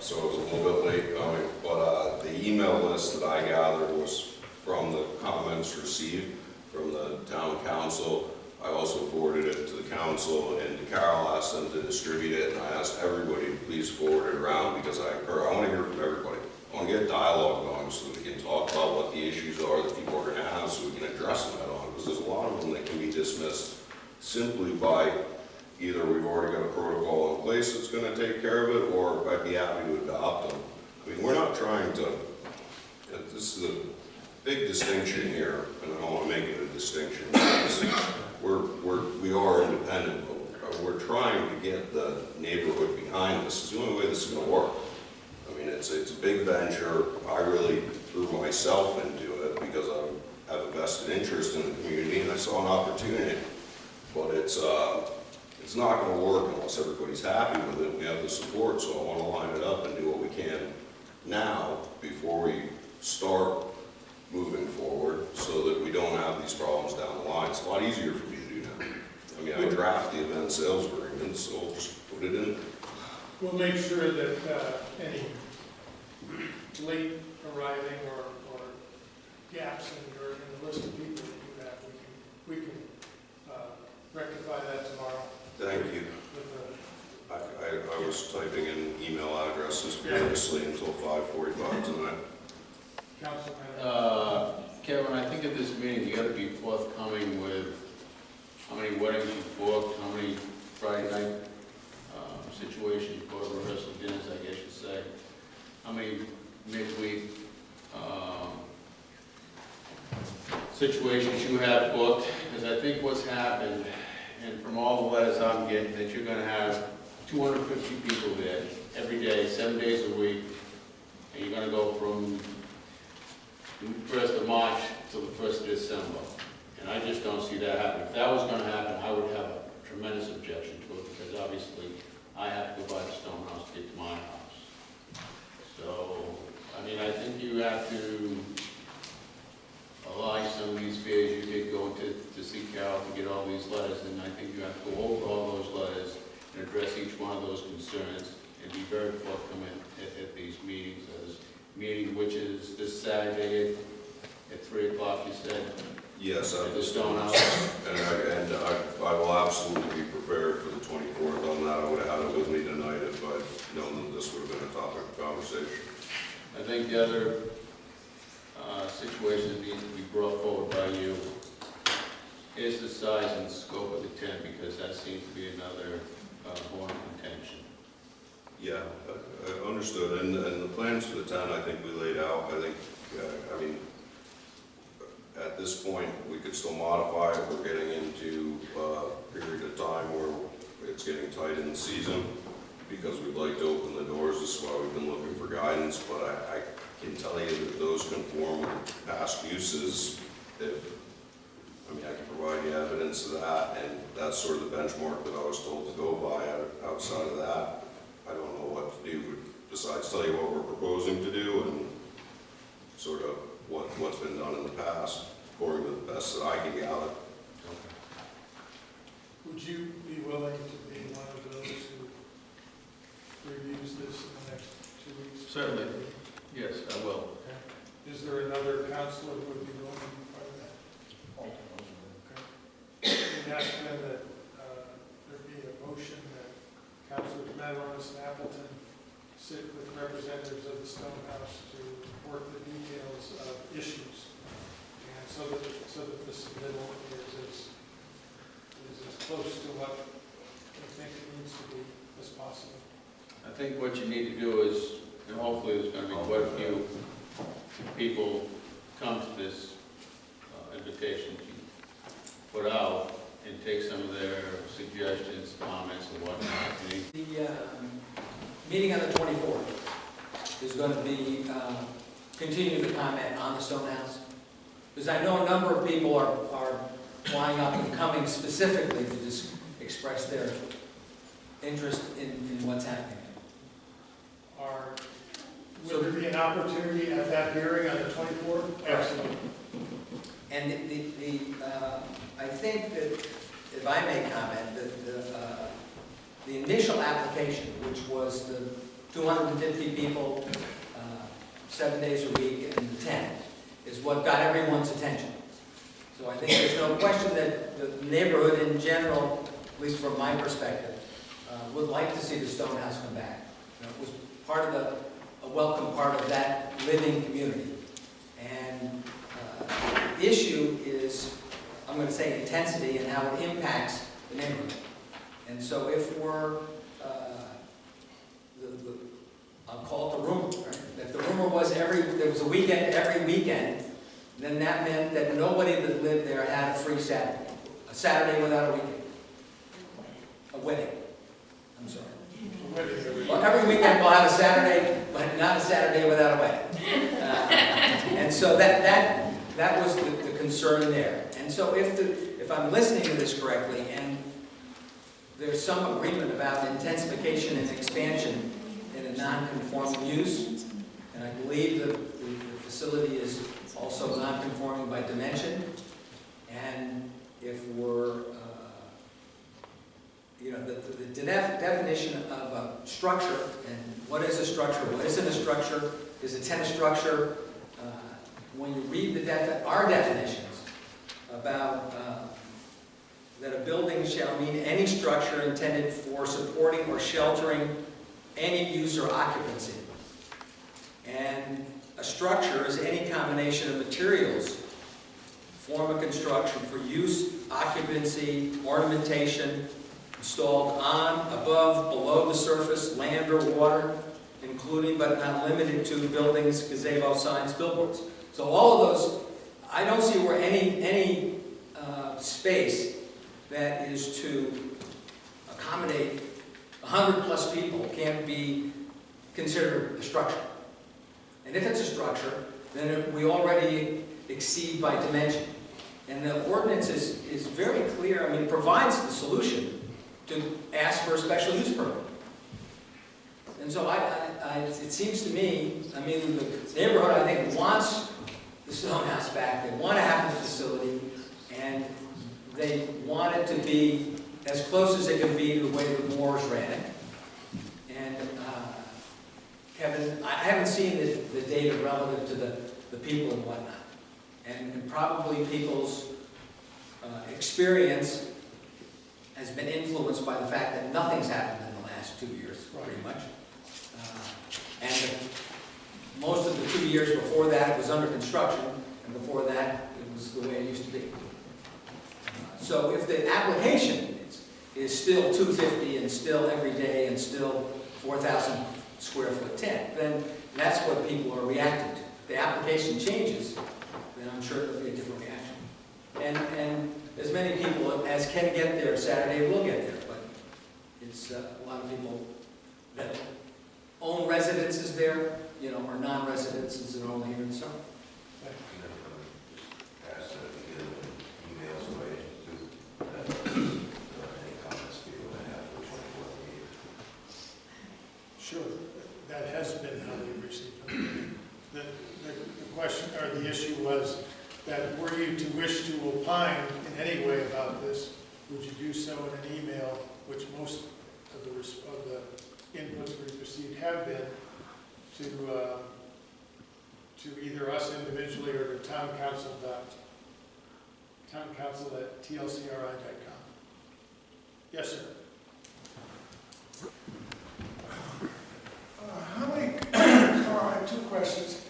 so it was a little bit late coming. But the email list that I gathered was from the comments received from the town council. I also forwarded it to the council, and Carol asked them to distribute it, and I asked everybody to please forward it around, because I want to hear from everybody. I want to get dialogue going so we can talk about what the issues are that people are going to have, so we can address them head on, because there's a lot of them that can be dismissed simply by either we've already got a protocol in place that's going to take care of it, or I'd be happy to adopt them. I mean, we're not trying to, this is a big distinction here, and I don't want to make it a distinction, because we are independent, but we're trying to get the neighborhood behind this. It's the only way this is going to work. I mean, it's a big venture. I really threw myself into it because I have a vested interest in the community, and I saw an opportunity. But it's not going to work unless everybody's happy with it. We have the support, so I want to line it up and do what we can now before we start moving forward, so that we don't have these problems down the line. It's a lot easier for me to do now. I mean, I draft the event sales agreement, so I'll just put it in. We'll make sure that any late arriving or gaps in the list of people that you have, we can rectify that tomorrow. Thank you. I was typing in email addresses previously until 5:45 tonight. Councilman. Kevin, I think at this meeting, you gotta be forthcoming with how many weddings you've booked, how many Friday night situations, or rehearsal dinners, I guess you'd say, how many midweek situations you have booked, because I think what's happened, and from all the letters I'm getting, that you're gonna have 250 people there every day, 7 days a week, and you're gonna go from the 1st of March till the 1st of December. And I just don't see that happening. If that was gonna happen, I would have a tremendous objection to it, because obviously I have to go by the Stone House to get to my house. So, I mean, I think you have to align some of these fairs. You did go to see Carol to get all these letters, and I think you have to go over all those letters and address each one of those concerns and be very forthcoming at these meetings. This meeting, which is this Saturday at 3 o'clock, you said? Yes, At the Stone House. and I will absolutely be prepared for the 24th on that. I would have had it with me tonight if I'd known that this would have been a topic of conversation. I think the other situation that needs to be brought forward by you is the size and scope of the tent, because that seems to be another bone of contention. Yeah, understood. And the plans for the tent, I think we laid out. I think, I mean, at this point, we could still modify it. We're getting into a period of time where it's getting tight in the season because we'd like to open the doors. This is why we've been looking for guidance, but I can tell you that those conform with past uses. I mean, I can provide you evidence of that, and that's sort of the benchmark that I was told to go by. Outside of that, I don't know what to do besides tell you what we're proposing to do and sort of what's been done in the past, according to the best that I can gather. Would you be willing to be one of those who reviews this in the next 2 weeks? Certainly. Yes, I will. Okay. Is there another counselor who would be willing to be part of that? Okay. And ask then that there be a motion that Councilors Mataronis and Appleton sit with representatives of the Stone House to work the details of issues, and so that the submittal is as close to what we think it needs to be as possible. I think what you need to do is, and hopefully there's going to be quite a few people come to this invitation you put out and take some of their suggestions, comments, and whatnot. The meeting on the 24th is going to be continue the comment on the Stone House, because I know a number of people are flying up and coming specifically to just express their interest in what's happening. Will there be an opportunity at that hearing on the 24th? Absolutely. And I think that, if I may comment, that the initial application, which was the 250 people, 7 days a week, and the tent, is what got everyone's attention. So I think there's no question that the neighborhood in general, at least from my perspective, would like to see the Stone House come back. You know, it was part of a welcome part of that living community. And the issue is, I'm going to say, intensity and how it impacts the neighborhood. And so if we're, I'll call it the rumor, right? If the rumor was there was a weekend every weekend, then that meant that nobody that lived there had a free Saturday. A Saturday without a weekend. A wedding. I'm sorry. Well, every weekend we'll have a Saturday, but not a Saturday without a wedding. And so that was the concern there. And so if I'm listening to this correctly, and there's some agreement about intensification and expansion in a non-conforming use, and I believe that the facility is also non-conforming by dimension, and if we're the definition of a structure, and what is a structure, what isn't a structure, is a tent a structure? When you read our definitions about that a building shall mean any structure intended for supporting or sheltering any use or occupancy. And a structure is any combination of materials, form of construction for use, occupancy, ornamentation, installed on, above, below the surface, land or water, including but not limited to buildings, gazebo signs, billboards. So all of those, I don't see where any space that is to accommodate 100+ people can't be considered a structure. And if it's a structure, then we already exceed by dimension. And the ordinance is very clear. I mean, it provides the solution to ask for a special use permit. And so it seems to me, I mean, the neighborhood, I think, wants the Stone House back. They want to have the facility, and they want it to be as close as it can be to the way the Moors ran it. And Kevin, I haven't seen the data relative to the people and whatnot. And probably people's experience has been influenced by the fact that nothing's happened in the last 2 years, pretty much. And most of the 2 years before that, it was under construction, and before that, it was the way it used to be. So if the application is still 250 and still every day and still 4,000 square foot tent, then that's what people are reacting to. If the application changes, then I'm sure it'll be a different reaction. And as many people as can get there Saturday will get there, but it's a lot of people that own residences there, you know, or non-residences that are only here in the summer. Ask that we get emails away to any comments people may have for 24th meeting. Sure, that has been how we received them. The question, or the issue was that were you to wish to opine in any way about this, would you do so in an email, which most of the inputs we received have been to either us individually or to town council at tlcri.com. Yes, sir. How many cars, I have two questions.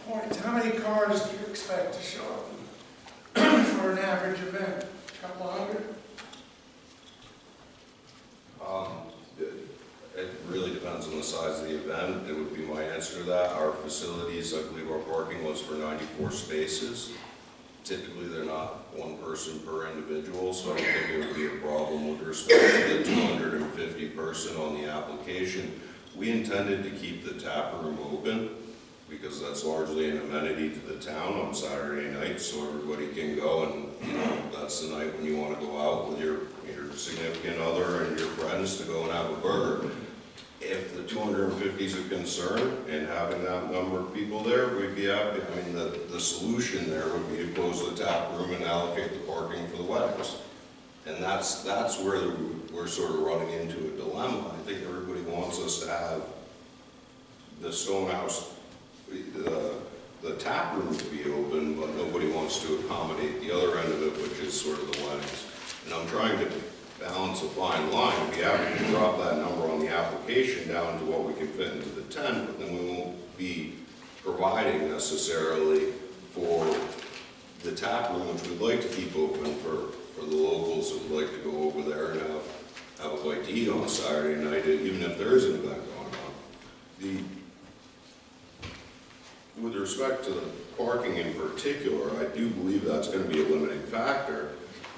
Points, how many cars do you expect to show up for an average event? A couple hundred? It really depends on the size of the event. It would be my answer to that. Our facilities, I believe our parking was for 94 spaces. Typically, they're not one person per individual, so I don't think it would be a problem with respect to the 250 person on the application. We intended to keep the tap room open because that's largely an amenity to the town on Saturday night, so everybody can go, and you know, that's the night when you want to go out with your significant other and your friends to go and have a burger. If the 250 is a concern and having that number of people there, we'd be happy. I mean, the solution there would be to close the tap room and allocate the parking for the weddings. And that's where we're sort of running into a dilemma. I think everybody wants us to have the Stonehouse, the tap room to be open, but nobody wants to accommodate the other end of it, which is sort of the weddings. And I'm trying to balance a fine line. We'd be happy to drop that number on the application down to what we can fit into the tent, but then we won't be providing necessarily for the tap room, which we'd like to keep open for the locals that would like to go over there and have a bite to eat on a Saturday night, even if there is an event going on. With respect to the parking in particular, I do believe that's going to be a limiting factor,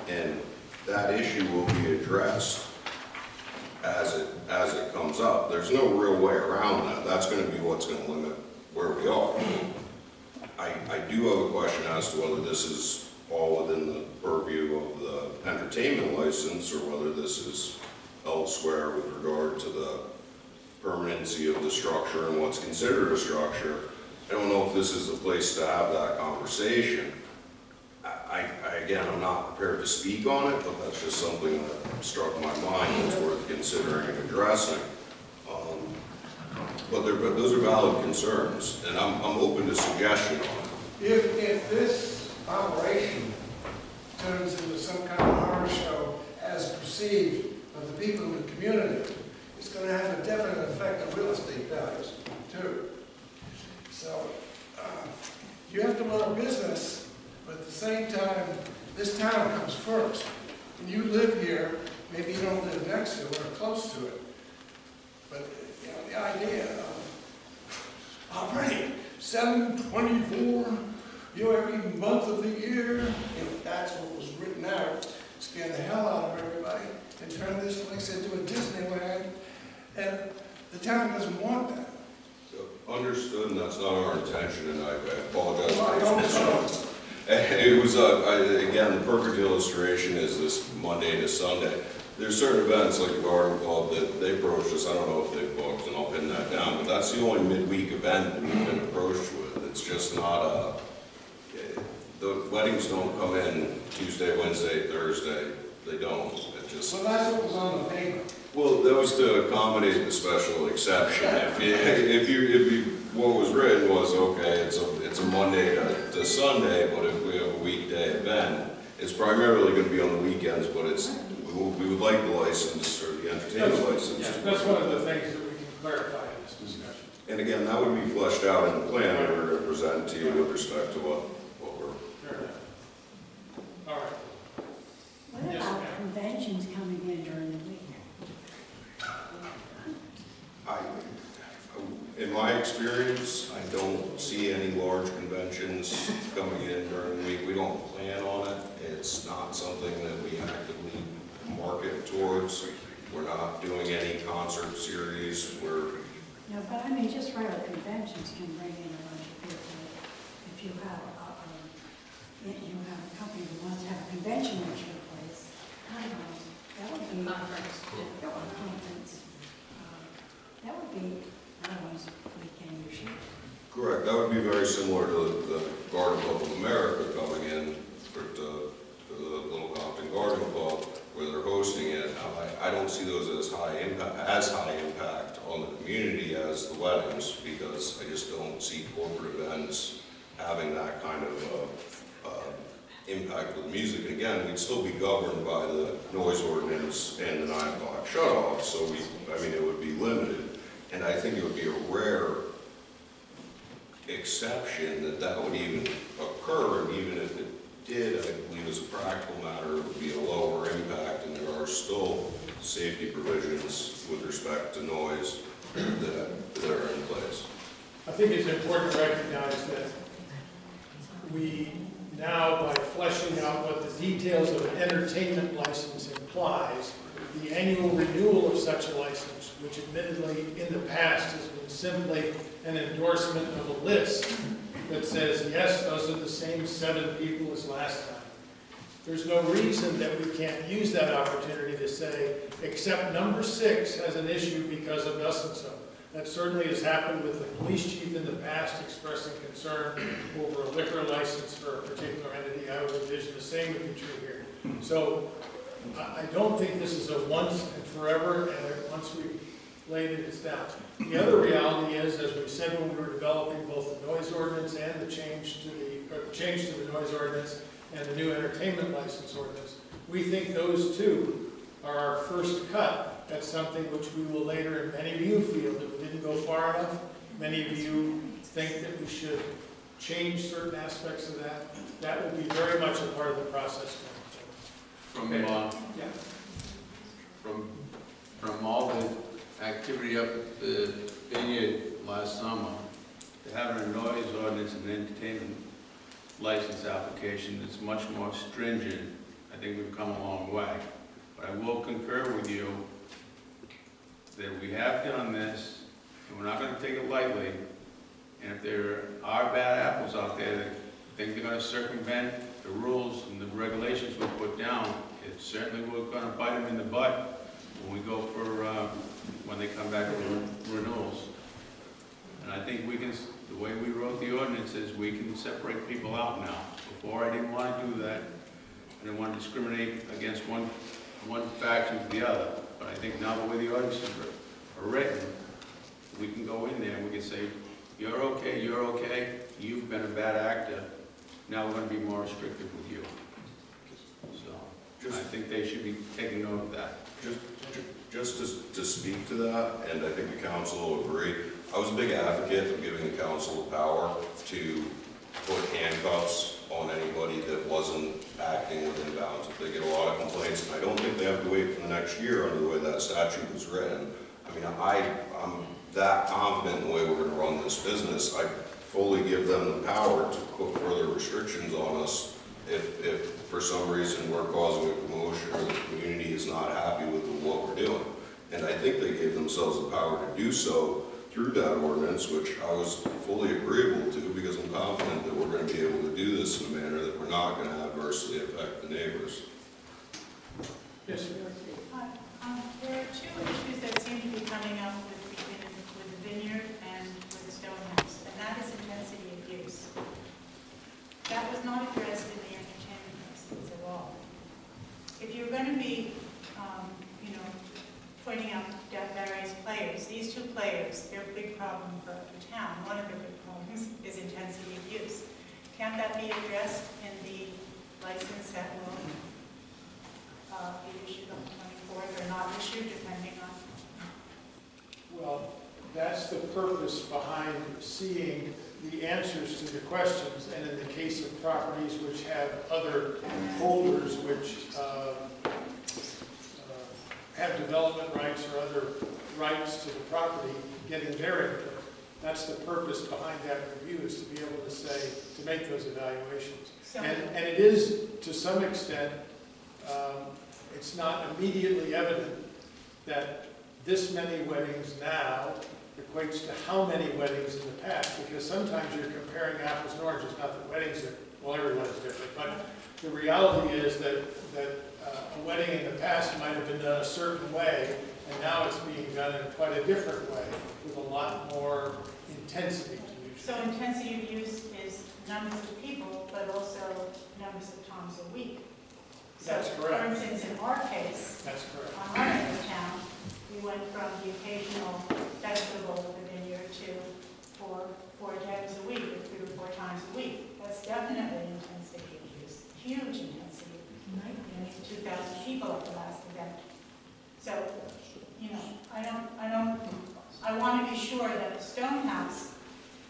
and that issue will be addressed as it comes up. There's no real way around that. That's going to be what's going to limit where we are. I do have a question as to whether this is all within the purview of the entertainment license or whether this is elsewhere with regard to the permanency of the structure and what's considered a structure. I don't know if this is the place to have that conversation. Again, I'm not prepared to speak on it, but that's just something that struck my mind that's worth considering and addressing. But those are valid concerns, and I'm open to suggestion on it. If this operation turns into some kind of horror show as perceived of the people in the community, it's going to have a definite effect on real estate values too. So you have to run a business, but at the same time, this town comes first. And you live here, maybe you don't live next to it or close to it. But you know, the idea of operating 7/24, you know, every month of the year, if that's what was written out, scare the hell out of everybody and turn this place into a Disneyland. And the town doesn't want that. So, understood, and that's not our intention, and I apologize. Well, I don't know. It was, again, the perfect illustration is this Monday to Sunday. There's certain events like the Garden Club that they approached us. I don't know if they've booked, and I'll pin that down, but that's the only midweek event that we've been approached with. It's just not the weddings don't come in Tuesday, Wednesday, Thursday, they don't. It just, So that's what was on the paper. well, that was to accommodate the special exception. What was written was, okay, it's a Monday to Sunday, but if we have a weekday event, it's primarily going to be on the weekends, but we would like the license or the entertainment license. Yeah, that's one of the things that we can clarify in this discussion. And again, that would be fleshed out in the plan that we're going to present to you with respect to what we're. Fair enough. All right. What Yes, about ma'am. conventions coming in during the week? In my experience, I don't see any large conventions coming in during the week. We don't plan on it. It's not something that we actively market towards. We're not doing any concert series. No, but I mean, just regular conventions can bring in a bunch of people. If you have a company that wants to have a convention at your place, I don't know, that would be. Conference. Or a conference. That would be, otherwise weekend usually. Correct. That would be very similar to the Garden Club of America coming in, or to the Little Compton Garden Club, where they're hosting it. I don't see those as high impact on the community as the weddings, because I just don't see corporate events having that kind of impact with music. And again, we'd still be governed by the noise ordinance and the 9 o'clock shut-off, so it would be limited. And I think it would be a rare exception that would even occur, and even if it did, I believe as a practical matter, it would be a lower impact, and there are still safety provisions with respect to noise that are in place. I think it's important to recognize that we now, by fleshing out what the details of an entertainment license implies, the annual renewal of such a license, which admittedly in the past has been simply an endorsement of a list that says, yes, those are the same 7 people as last time. There's no reason that we can't use that opportunity to say, except number 6 has an issue because of thus and so. That certainly has happened with the police chief in the past expressing concern over a liquor license for a particular entity. I would envision the same would be true here. So I don't think this is a once and forever, and once we've laid it, it's down. The other reality is, as we said when we were developing both the noise ordinance and the change to the noise ordinance and the new entertainment license ordinance, we think those two are our first cut at something which we will later, and many of you feel that we didn't go far enough. Many of you think that we should change certain aspects of that. That will be very much a part of the process going forward. From all the activity up at the vineyard last summer, to having a noise ordinance and entertainment license application that's much more stringent, I think we've come a long way. But I will concur with you that we have done this, and we're not going to take it lightly. And if there are bad apples out there that think they're going to circumvent the rules and the regulations we put down, it certainly we're going to bite them in the butt when we go for, when they come back with renewals. And I think we can, the way we wrote the ordinances, we can separate people out now. Before, I didn't want to do that. I didn't want to discriminate against one faction to the other. But I think now the way the ordinances are written, we can go in there and we can say, you're okay, you've been a bad actor, now we're going to be more restrictive with you. So, I think they should be taking note of that. Just to speak to that, and I think the council will agree, I was a big advocate of giving the council the power to put handcuffs on anybody that wasn't acting within bounds. If they get a lot of complaints, and I don't think they have to wait for the next year under the way that statute was written. I mean, I'm that confident in the way we're going to run this business. I fully give them the power to put further restrictions on us if for some reason we're causing a commotion or the community is not happy with what we're doing. And I think they gave themselves the power to do so through that ordinance, which I was fully agreeable to, because I'm confident that we're going to be able to do this in a manner that we're not going to adversely affect the neighbors. Yes, sir. There are 2 issues that seem to be coming up with the vineyard and with the Stonehouse, and that is intensity of use. That was not addressed in the entertainment license at all. If you're going to can't that be addressed in the license that will be issued on the 24th or not issued, depending on? Well, that's the purpose behind seeing the answers to the questions, and in the case of properties which have other holders which have development rights or other rights to the property, getting their input. That's the purpose behind that review, is to be able to say, to make those evaluations. So, And it is, to some extent, it's not immediately evident that this many weddings now equates to how many weddings in the past, because sometimes you're comparing apples and oranges. Not that weddings are, well, everyone is different, but the reality is that a wedding in the past might have been done a certain way, and now it's being done in quite a different way, with a lot more intensity to use. so intensity of use is numbers of people, but also numbers of times a week. That's So, correct. for instance, in our case, That's correct. on our end of town, we went from the occasional festival of the vineyard to four times a week, or 3 or 4 times a week. That's definitely intensity of use, huge intensity. 2,000 people at the last event. So, you know, I want to be sure that the Stone House,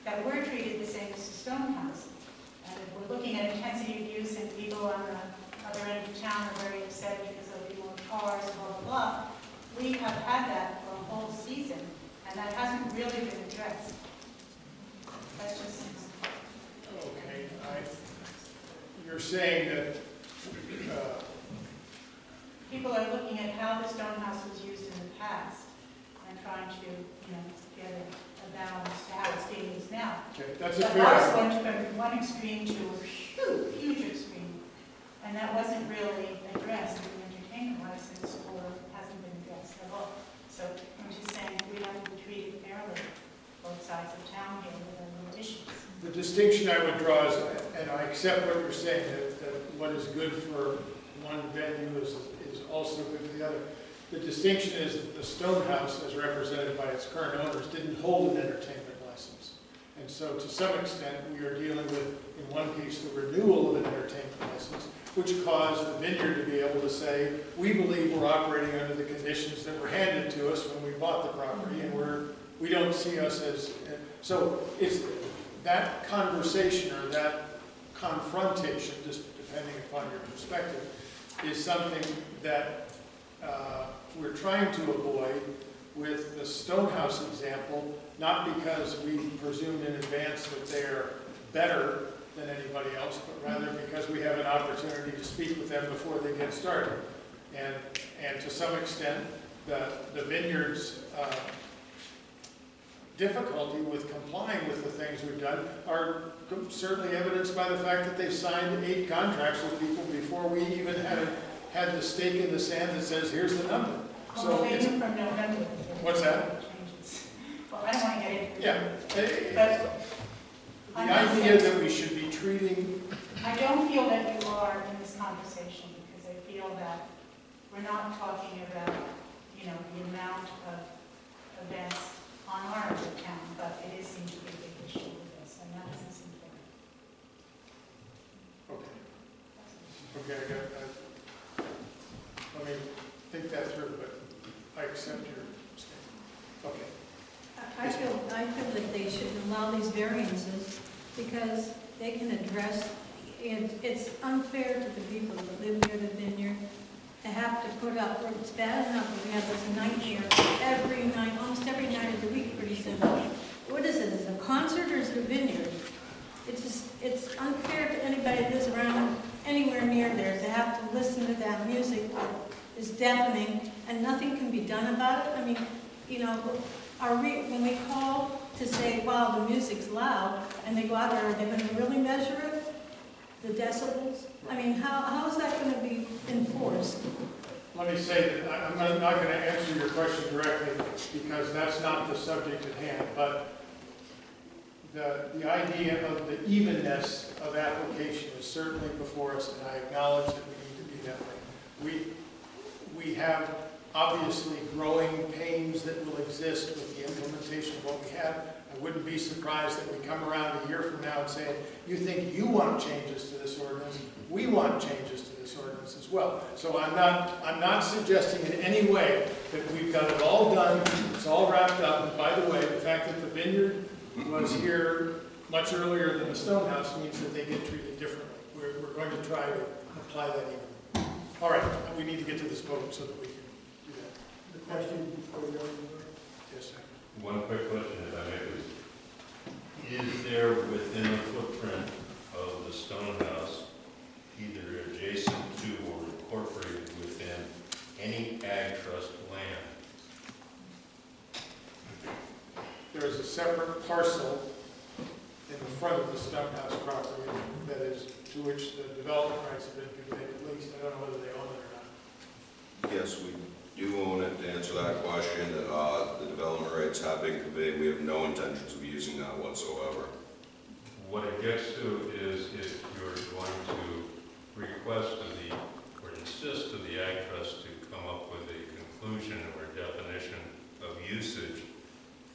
that we're treated the same as the Stone House. And if we're looking at intensity of use and people on the other end of town are very upset because there'll be more cars, blah, blah, blah, we have had that for a whole season, and that hasn't really been addressed. That's just, Okay, you're saying that people are looking at how the Stone House was used in the past and trying to, get a balance to how it's being used now. okay, that's a But fair ours argument. went from one extreme to a huge extreme, and that wasn't really addressed in the entertainment license, or hasn't been addressed at all. So I'm just saying, we have to be treated fairly, both sides of town here, with our little issues. The distinction I would draw is, and I accept what you're saying, that what is good for one venue is also good for the other. The distinction is that the Stone House, as represented by its current owners, didn't hold an entertainment license. And so to some extent, we are dealing with, in one case, the renewal of an entertainment license, which caused the vineyard to be able to say, we believe we're operating under the conditions that were handed to us when we bought the property, and we don't see us as, so it's that conversation or that confrontation, just depending upon your perspective, is something that we're trying to avoid with the Stonehouse example, not because we presumed in advance that they're better than anybody else, but rather because we have an opportunity to speak with them before they get started. And to some extent, the vineyard's difficulty with complying with the things we've done are certainly evidenced by the fact that they've signed 8 contracts with people before we even had the stake in the sand that says, here's the number. So it's, from November. what's that? Changes. Well, I don't want to get into it. Yeah. But The idea that we should be treating, I don't feel that you are in this conversation, because I feel that we're not talking about, the amount of events on our end of town, but it is seems to be a big issue with this, and that doesn't seem fair. okay, I got that. Let me think that through, but I accept your statement. Okay. I feel that they should allow these variances because they can address, and it's unfair to the people that live near the vineyard to have to put up, it's bad enough that we have this nightmare every night, almost every night of the week pretty soon. What is it, is it a concert or is it a vineyard? It's unfair to anybody that lives around anywhere near there to have to listen to that music that is deafening and nothing can be done about it. I mean, when we call to say, wow, the music's loud, and they go out there, are they going to really measure it? The decibels? I mean, how is that going to be enforced? Let me say that I'm not going to answer your question directly because that's not the subject at hand, but the idea of the evenness of application is certainly before us, and I acknowledge that we need to be that way. We have obviously growing pains that will exist with the implementation of what we have. I wouldn't be surprised that we come around a year from now and say, you think you want changes to this ordinance, we want changes to this ordinance as well. So I'm not suggesting in any way that we've got it all done, it's all wrapped up. And by the way, the fact that the vineyard was here much earlier than the stone house means that they get treated differently. We're going to try to apply that even. All right, we need to get to this vote so that we can do that. The question before we go. Yes, sir. One quick question, if I may, please. Is there within the footprint of the stone house, either adjacent to or incorporated within any ag trust land? There is a separate parcel in the front of the stone house property that is, to which the development rights have been conveyed at least. I don't know whether they own it or not. Yes, we do own it. To answer that question, the development rights have been conveyed. We have no intentions of using that whatsoever. What it gets to is if you're going to request of the, or insist of the ag trust to come up with a conclusion or definition of usage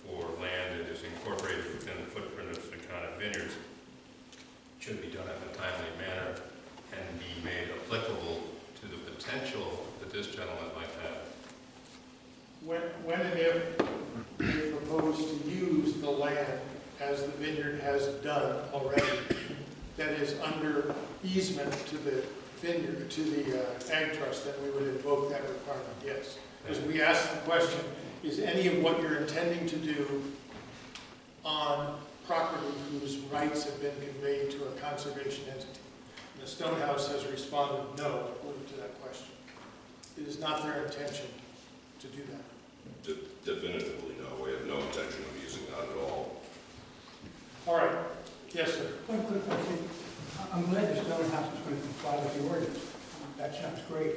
for land that is incorporated within the footprint of Secana Vineyards, it should be done in a timely manner and be made applicable to the potential that this gentleman might have. When and if they propose to use the land as the vineyard has done already, that is under easement to the vineyard, to the ag trust, that we would invoke that requirement, yes. Because we asked the question, is any of what you're intending to do on property whose rights have been conveyed to a conservation entity? And the Stone House has responded no, according to that question. It is not their intention to do that. Definitively, no. We have no intention of using that at all. All right. Yes, sir. One quick question. I'm glad the stone house is going to comply with the ordinance. That sounds great.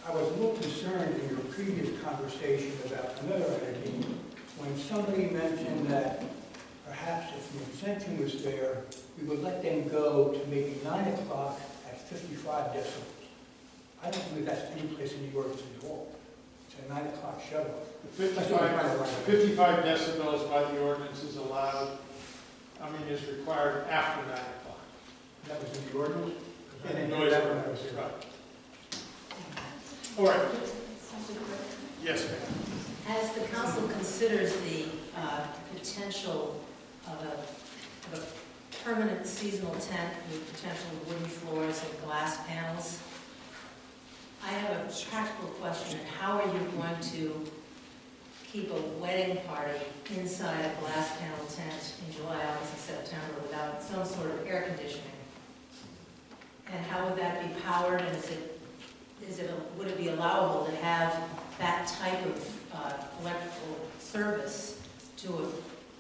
I was a little concerned in your previous conversation about another entity when somebody mentioned that perhaps if the exemption was there, we would let them go to maybe 9 o'clock at 55 decibels. I don't believe that's any place in the ordinance at all. It's a 9 o'clock shut-off. The 55 decibels by the ordinance is allowed, is required after 9 o'clock. That was in the ordinance? In the noise ordinance, right. All right. Yes, ma'am. As the council considers the potential of a permanent seasonal tent with potential wooden floors and glass panels, I have a practical question. How are you going to keep a wedding party inside a glass panel tent in July, August, and September without some sort of air conditioning? And how would that be powered? And would it be allowable to have that type of electrical service to a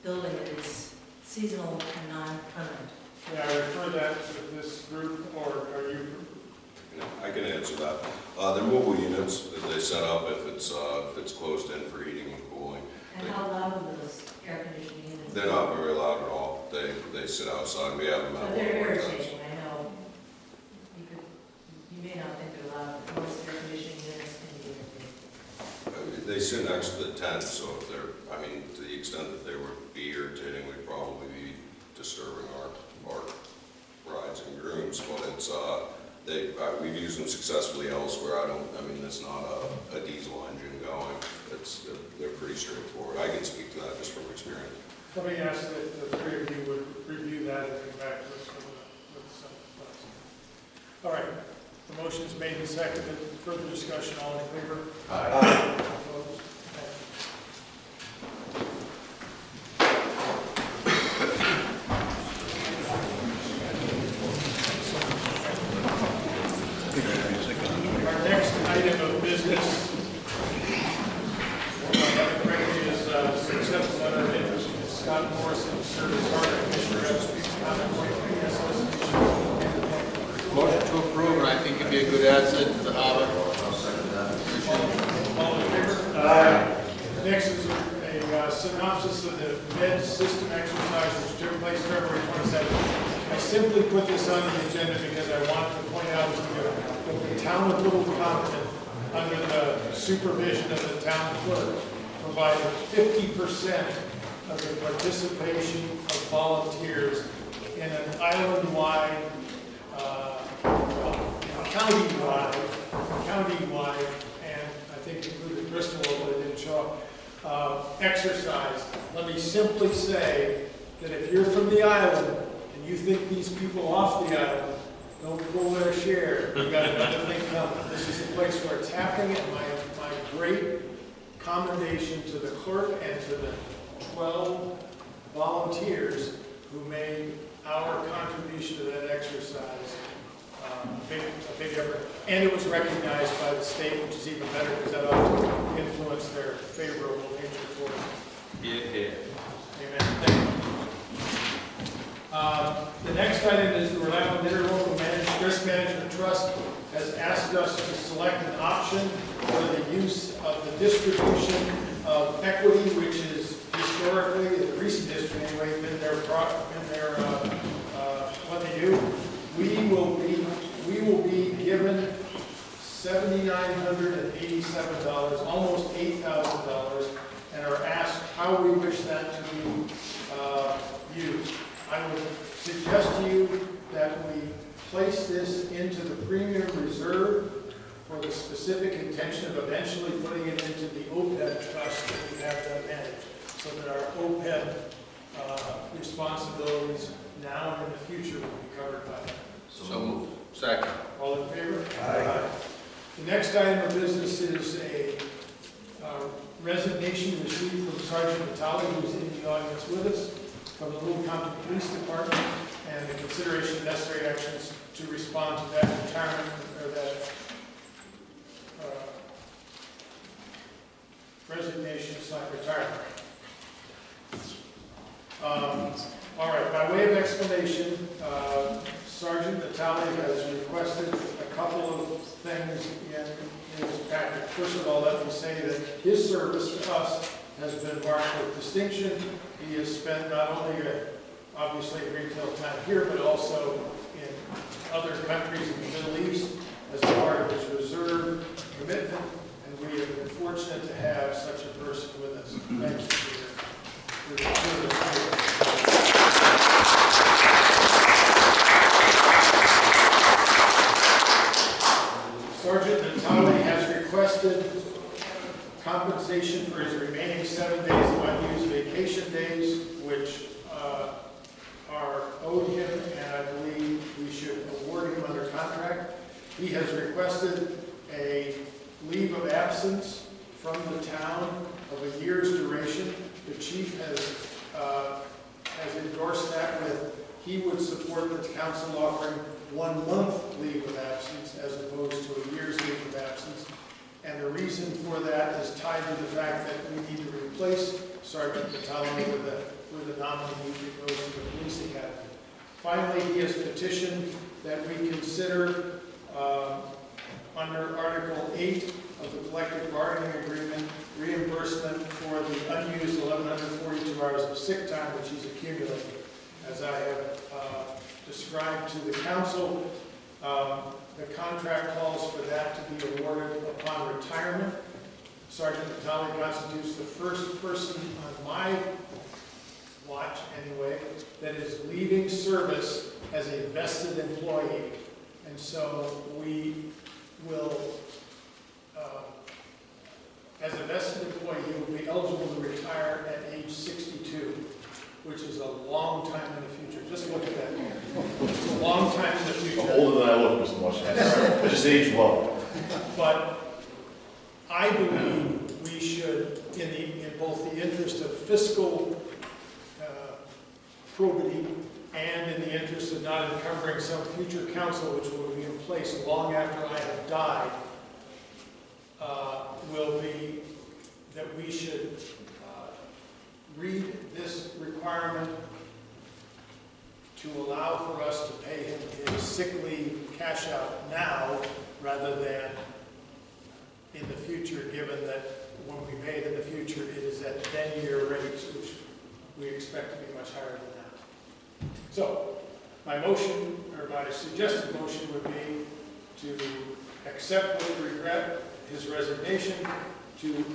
building that is seasonal and non-permanent? May I refer that to this group, or are you? I can answer that. They're mobile units that they set up if it's closed in for heating and cooling. And how loud are those air conditioning units? They're not very loud at all. They sit outside. We have them out. So they're irritating, I know. You may not think they're loud, but most air conditioning units can be irritating. They sit next to the tent, so if they're, to the extent that they would be irritating, we'd probably be disturbing our brides and grooms. But it's we've used them successfully elsewhere. It's not a diesel engine going. They're pretty straightforward. I can speak to that just from experience. Let me ask that the three of you would review that and come back to us with some thoughts. All right. The motion is made and seconded. Further discussion, all in favor? Aye. Opposed? Our next item of business, is successful letter of interest in Scott Morrison, Service Harbor Commissioner Motion to approve, and I think it'd be a good asset to the harbor. All in favor? Aye. Next is a synopsis of the med system exercise which took place February 27th. I simply put this on the agenda because I wanted to point out to you that the town of Little Compton, under the supervision of the town clerk, provided 50% of the participation of volunteers in an island-wide, countywide, and I think included Bristol, but it didn't show up, exercise. Let me simply say that if you're from the island and you think these people off the island don't pull their share, you got another thing coming. This is a place where it's happening, and my great commendation to the clerk and to the 12 volunteers who made our contribution to that exercise a big effort. And it was recognized by the state, which is even better because that ought to influence their favorable nature towards it. Yeah. Amen. Thank you. The next item is the Rhode Island Interlocal Risk Management Trust has asked us to select an option for the use of the distribution of equity, which is historically, in the recent history anyway, been their what they do. We will be given $7,987, almost $8,000, and are asked how we wish that to be used. I would suggest to you that we place this into the premium reserve for the specific intention of eventually putting it into the OPEB trust that we have to manage, so that our OPEB responsibilities now and in the future will be covered by that. So moved. Second. All in favor? Aye. The next item of business is a resignation received from Sergeant Vitale, who's in the audience with us, from the Little Compton Police Department, and the consideration of necessary actions to respond to that retirement, or that resignation/retirement. All right, by way of explanation, Sergeant Vitale has requested a couple of things in his packet. First of all, let me say that his service to us has been marked with distinction. He has spent not only, obviously, retail time here, but also in other countries in the Middle East as part of his reserve commitment, and we have been fortunate to have such a person with us. Thank you for your service. Sergeant Vitale has requested compensation for his remaining 7 days of unused vacation days, which are owed him, and I believe we should award him under contract. He has requested a leave of absence from the town of a year's duration. The chief has endorsed that with, he would support the council offering 1 month leave of absence as opposed to a year's leave of absence. And the reason for that is tied to the fact that we need to replace Sergeant Vitale with a nominee that goes to the police academy. Finally, he has petitioned that we consider under Article 8 of the collective bargaining agreement reimbursement for the unused 1,142 hours of sick time which he's accumulated. As I have described to the council, the contract calls for that to be awarded upon retirement. Sergeant Vitale constitutes the first person on my watch, anyway, that is leaving service as a vested employee. And so we will, as a vested employee, he will be eligible to retire at age 62, which is a long time in the future. Just look at that. It's a long time in the future. Older than I look, Mr. Marshall. I just age well. But I believe we should, in both the interest of fiscal probity and in the interest of not encumbering some future council which will be in place long after I have died, will be that we should read this requirement to allow for us to pay him his sick leave cash out now rather than in the future, given that when we pay it in the future, it is at 10-year rates, which we expect to be much higher than that. So, my motion, or my suggested motion would be to accept with regret his resignation, to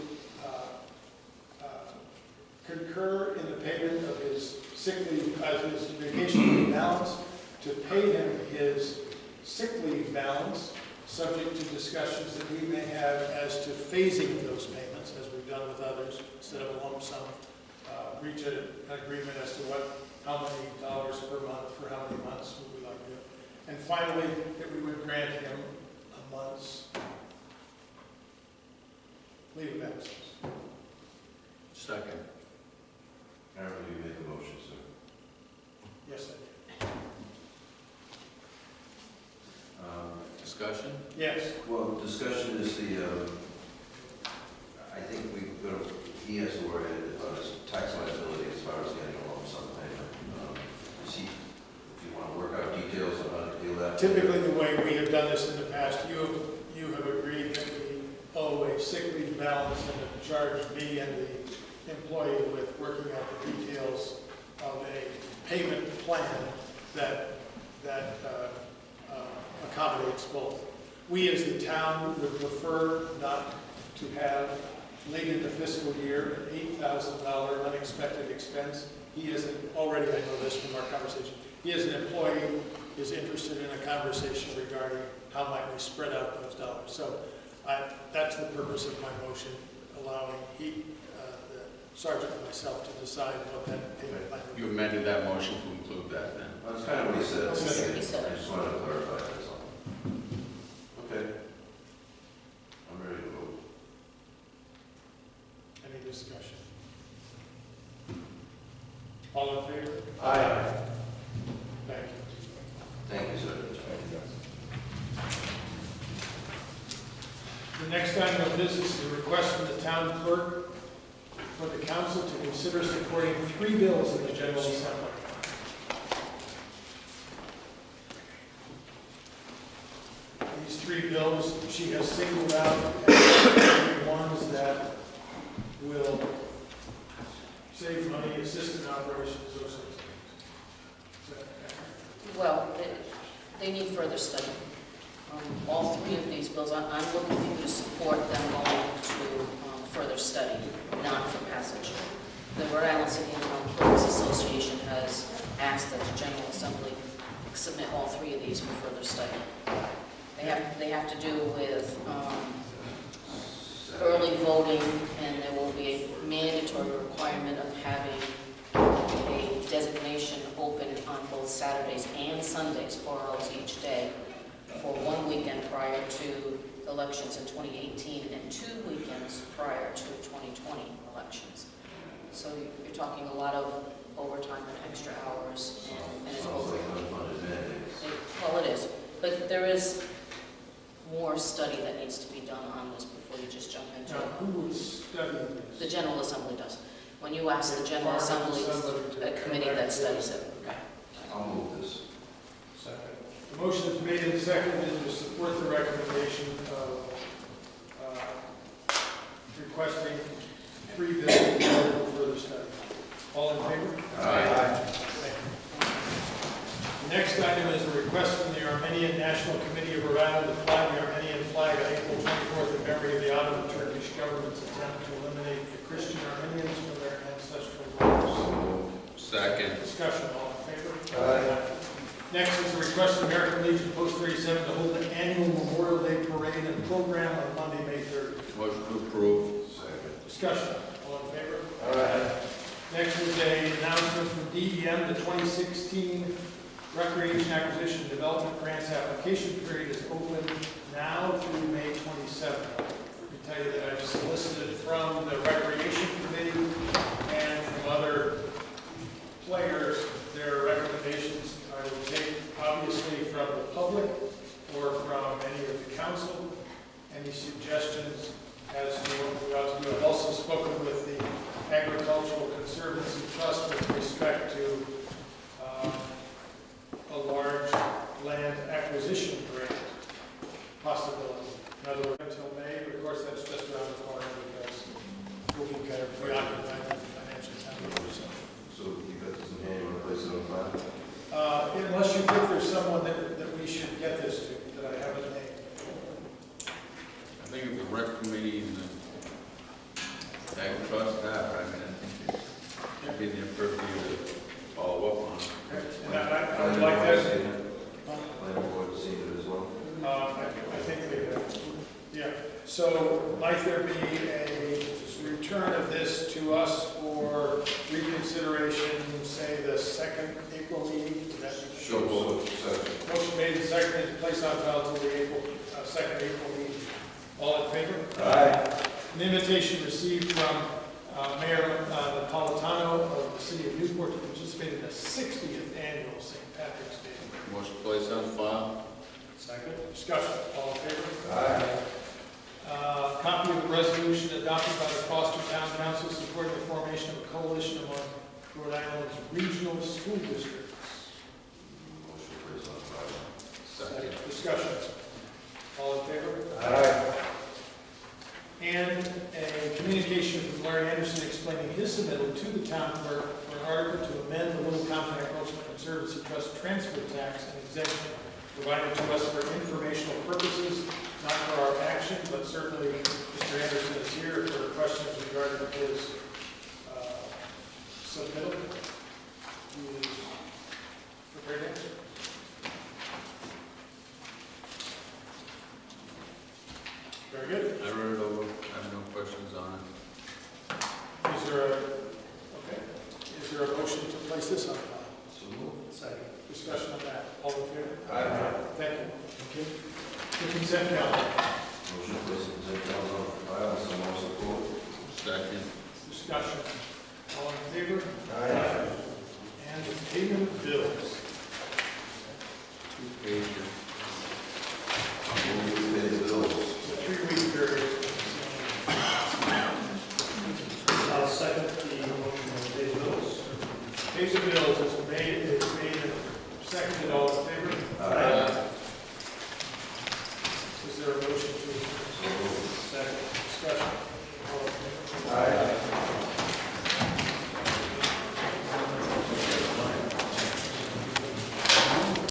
concur in the payment of his sick leave, his vacation leave balance, to pay him his sick leave balance, subject to discussions that we may have as to phasing those payments, as we've done with others, instead of a lump sum. Reach an agreement as to how many dollars per month for how many months would we like to do. And finally, that we would grant him a month's leave of absence. Second. Aaron, you made the motion, sir. Yes, I did. Discussion? Yes. Well, discussion is I think he has to worry about his tax liability as far as getting a lump sum payment. Do you want to work out details on how to deal with that? Typically, the way we have done this in the past, you have agreed that we owe a sick leave balance and have charged me and the employee with working out the details of a payment plan that accommodates both. We as the town would prefer not to have late in the fiscal year an $8,000 unexpected expense. He is already, I know this from our conversation, he as an employee is interested in a conversation regarding how might we spread out those dollars. So that's the purpose of my motion, allowing the sergeant and myself to decide what that payment plan would be. You amended that motion to include that then? That's kind of what he said. He said. I just wanted to clarify that. Okay. I'm ready to vote. Any discussion? All in favor? Aye. Thank you. Thank you, sir. The next item of business is a request from the town clerk for the council to consider supporting 3 bills in the General Assembly. These 3 bills she has singled out as ones that will save money, assist in operations, those sorts of things. Is that accurate? Well, they need further study. All 3 of these bills, I'm looking for you to support them going to further study, not for passage. The Rhode Island City and Town Clerks Association has asked that the General Assembly submit all 3 of these for further study. They have to do with early voting, and there will be a mandatory requirement of having a designation open on both Saturdays and Sundays, 4 hours each day, for 1 weekend prior to elections in 2018 and 2 weekends prior to 2020 elections. So you're talking a lot of overtime and extra hours, and it's over. Well, it is, but there is more study that needs to be done on this before you just jump into Now, it. who would study this? The General Assembly does. When you ask the General Assembly, a committee that studies it. Right. I'll move this. Second. The motion is made and seconded to support the recommendation of requesting 3 bills for further study. All in favor? Aye. The next item is a request from the Armenian National Committee of Rhode Island to fly the Armenian flag on April 24th in memory of the Ottoman Turkish government's attempt to eliminate the Christian Armenians from their ancestral lands. Second. Discussion, all in favor? Aye. Next is a request from American Legion Post 37 to hold an annual Memorial Day parade and program on Monday, May 3rd. Motion to approve. Second. Discussion, all in favor? Aye. Next is an announcement from DEM, the 2016 Recreation Acquisition and Development Grants application period is open now through May 27th. I can tell you that I've solicited from the Recreation Committee and from other players their recommendations. I will take, obviously, from the public or from any of the council, any suggestions as to what we ought to do. I've also spoken with the Agricultural Conservancy Trust with respect to a large land acquisition grant possibility. In other words, until May, but of course that's just around the corner because we'll be kind of preoccupied with the financial time. So you got this in hand, you want to place it on file? Unless you think there's someone that we should get this to, that I haven't named. I think if the rec committee and the ag trust that, I mean, I think So might there be a return of this to us for reconsideration, say the second April meeting? Would that be- So moved. Second. Motion made and seconded, place on file till the second April meeting. All in favor? Aye. An invitation received from Mayor Napolitano of the city of Newport to participate in the 60th annual St. Patrick's Day. Motion placed on file. Second. Discussion, all in favor? Aye. Copy of the resolution adopted by the Foster Town Council supporting the formation of a coalition among Rhode Island's regional school districts. Motion placed on file. Second. Discussion, all in favor? Aye. And a communication from Larry Anderson explaining his submittal to the town clerk for an article to amend the Little Compton Agricultural and Services Trust transfer tax and exemption provided to us for informational purposes, not for our action, but certainly Mr. Anderson is here for questions regarding his submittal. He is prepared to answer. Very good. I read it over. I have no questions on it. Is there a motion to place this on file? So moved. Second. Discussion on that. All in favor? Aye. Thank you. Okay. The consent calendar. Motion placed on consent calendar on file, so more support. Second. Discussion. All in favor? Aye. And the payment of bills. 2 pages. Move to pay the bills. The 3-week period. I'll second the motion to pay the bills. Pay the bills is